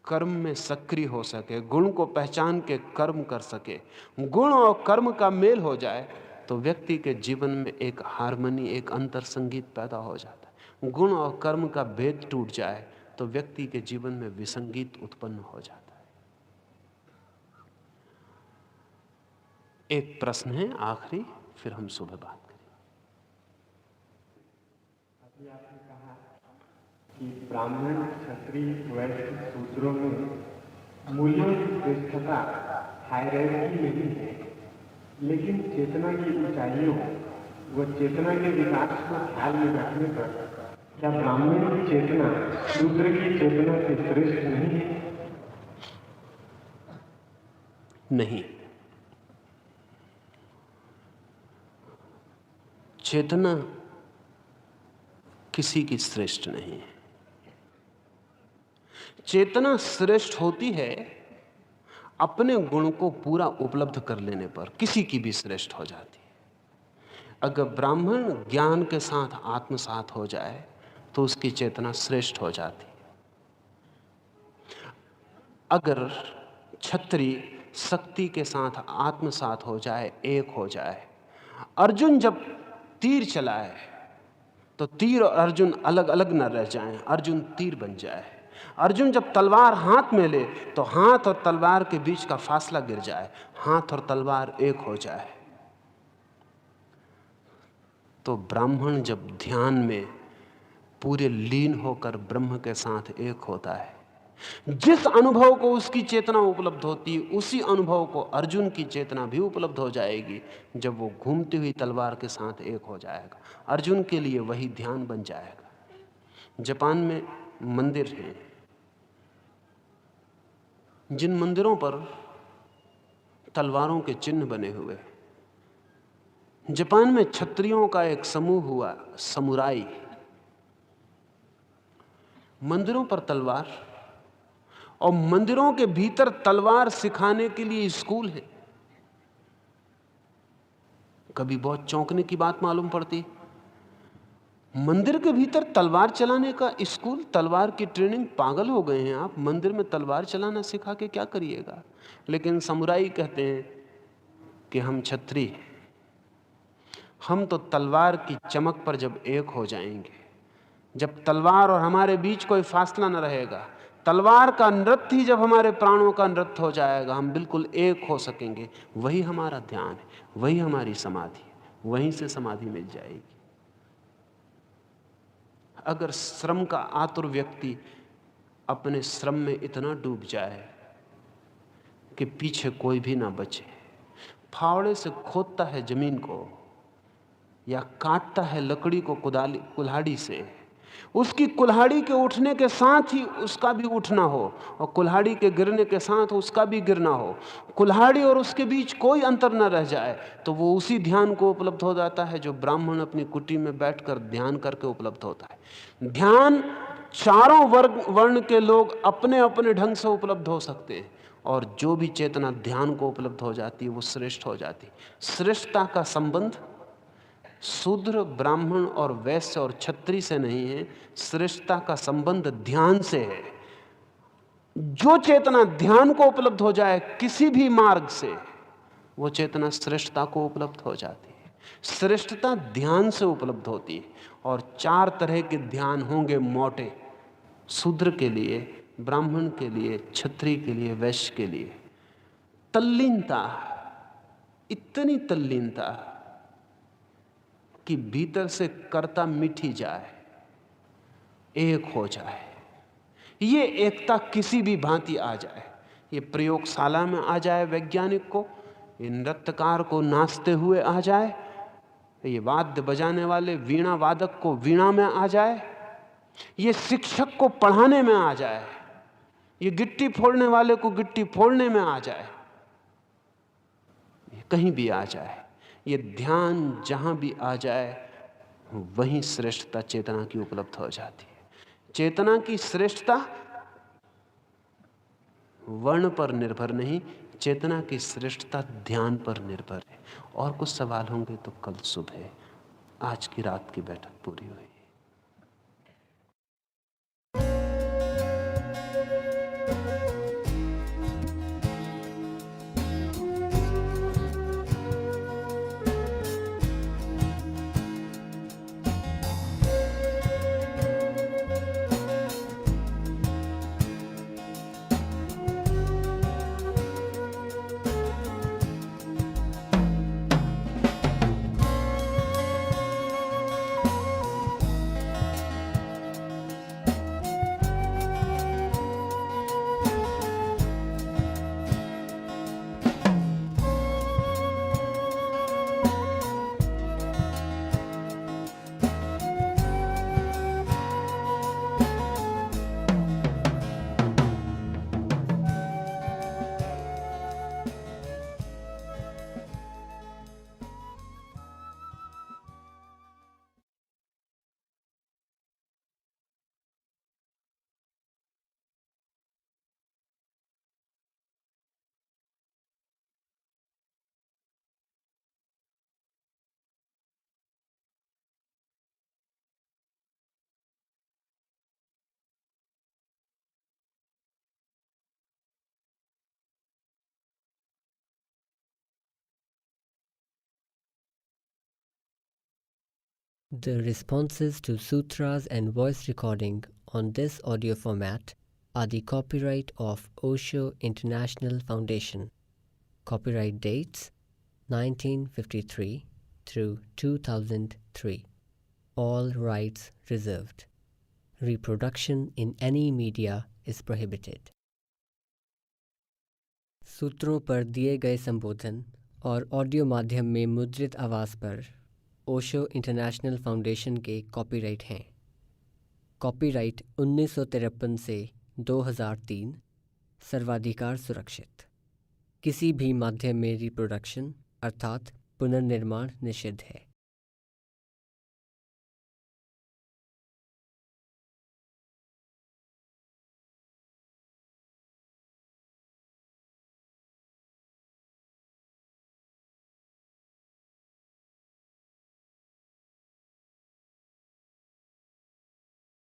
कर्म में सक्रिय हो सके, गुण को पहचान के कर्म कर सके। गुण और कर्म का मेल हो जाए तो व्यक्ति के जीवन में एक हार्मनी, एक अंतर संगीत पैदा हो जाता है। गुण और कर्म का भेद टूट जाए तो व्यक्ति के जीवन में विसंगीत उत्पन्न हो जाता है। एक प्रश्न है आखिरी, फिर हम सुबह बात करेंगे। अभी आपने कहा कि ब्राह्मण, क्षत्रिय, वैश्य, शूद्रों में मूल्यों की श्रेष्ठता हायरार्की नहीं है, लेकिन चेतना की ऊंचाइयों व चेतना के विकास को ख्याल में रखने पर क्या ब्राह्मण की चेतना शूद्र की चेतना से श्रेष्ठ नहीं है? नहीं, चेतना किसी की श्रेष्ठ नहीं है। चेतना श्रेष्ठ होती है अपने गुण को पूरा उपलब्ध कर लेने पर, किसी की भी श्रेष्ठ हो जाती है। अगर ब्राह्मण ज्ञान के साथ आत्मसात हो जाए तो उसकी चेतना श्रेष्ठ हो जाती है। अगर क्षत्रिय शक्ति के साथ आत्मसात हो जाए, एक हो जाए। अर्जुन जब तीर चलाए तो तीर और अर्जुन अलग अलग न रह जाएं, अर्जुन तीर बन जाए। अर्जुन जब तलवार हाथ में ले तो हाथ और तलवार के बीच का फासला गिर जाए, हाथ और तलवार एक हो जाए। तो ब्राह्मण जब ध्यान में पूरे लीन होकर ब्रह्म के साथ एक होता है, जिस अनुभव को उसकी चेतना उपलब्ध होती है उसी अनुभव को अर्जुन की चेतना भी उपलब्ध हो जाएगी जब वो घूमती हुई तलवार के साथ एक हो जाएगा। अर्जुन के लिए वही ध्यान बन जाएगा। जापान में मंदिर हैं, जिन मंदिरों पर तलवारों के चिन्ह बने हुए। जापान में क्षत्रियों का एक समूह हुआ, समुराई। मंदिरों पर तलवार, और मंदिरों के भीतर तलवार सिखाने के लिए स्कूल है। कभी बहुत चौंकने की बात मालूम पड़ती, मंदिर के भीतर तलवार चलाने का स्कूल, तलवार की ट्रेनिंग। पागल हो गए हैं आप, मंदिर में तलवार चलाना सिखा के क्या करिएगा। लेकिन समुराई कहते हैं कि हम क्षत्रिय, हम तो तलवार की चमक पर जब एक हो जाएंगे, जब तलवार और हमारे बीच कोई फासला न रहेगा, तलवार का नृत्य ही जब हमारे प्राणों का नृत्य हो जाएगा, हम बिल्कुल एक हो सकेंगे। वही हमारा ध्यान है, वही हमारी समाधि है, वहीं से समाधि मिल जाएगी। अगर श्रम का आतुर व्यक्ति अपने श्रम में इतना डूब जाए कि पीछे कोई भी ना बचे, फावड़े से खोदता है जमीन को या काटता है लकड़ी को कुल्हाड़ी से, उसकी कुल्हाड़ी के उठने के साथ ही उसका भी उठना हो और कुल्हाड़ी के गिरने के साथ उसका भी गिरना हो, कुल्हाड़ी और उसके बीच कोई अंतर न रह जाए, तो वो उसी ध्यान को उपलब्ध हो जाता है जो ब्राह्मण अपनी कुटी में बैठकर ध्यान करके उपलब्ध होता है। ध्यान चारों वर्ण के लोग अपने अपने ढंग से उपलब्ध हो सकते हैं, और जो भी चेतना ध्यान को उपलब्ध हो जाती है वो श्रेष्ठ हो जाती है। श्रेष्ठता का संबंध शूद्र, ब्राह्मण और वैश्य और क्षत्रिय से नहीं है, श्रेष्ठता का संबंध ध्यान से है। जो चेतना ध्यान को उपलब्ध हो जाए किसी भी मार्ग से, वो चेतना श्रेष्ठता को उपलब्ध हो जाती है। श्रेष्ठता ध्यान से उपलब्ध होती है। और 4 तरह के ध्यान होंगे मोटे, शूद्र के लिए, ब्राह्मण के लिए, क्षत्रिय के लिए, वैश्य के लिए। तल्लीनता, इतनी तल्लीनता कि भीतर से कर्ता मिटी जाए, एक हो जाए। ये एकता किसी भी भांति आ जाए, ये प्रयोगशाला में आ जाए वैज्ञानिक को, ये नृत्यकार को नाचते हुए आ जाए, ये वाद्य बजाने वाले वीणा वादक को वीणा में आ जाए, ये शिक्षक को पढ़ाने में आ जाए, ये गिट्टी फोड़ने वाले को गिट्टी फोड़ने में आ जाए, ये कहीं भी आ जाए, ये ध्यान जहां भी आ जाए वहीं श्रेष्ठता चेतना की उपलब्ध हो जाती है। चेतना की श्रेष्ठता वर्ण पर निर्भर नहीं, चेतना की श्रेष्ठता ध्यान पर निर्भर है। और कुछ सवाल होंगे तो कल सुबह। आज की रात की बैठक पूरी हुई। The responses to sutras and voice recording on this audio format are the copyright of Osho International Foundation. Copyright dates 1953 through 2003. All rights reserved. Reproduction in any media is prohibited. सूत्रों पर दिए गए संबोधन और ऑडियो माध्यम में मुद्रित आवाज़ पर ओशो इंटरनेशनल फाउंडेशन के कॉपीराइट हैं। कॉपीराइट 1953 से 2003, सर्वाधिकार सुरक्षित। किसी भी माध्यम में रिप्रोडक्शन अर्थात पुनर्निर्माण निषिद्ध है।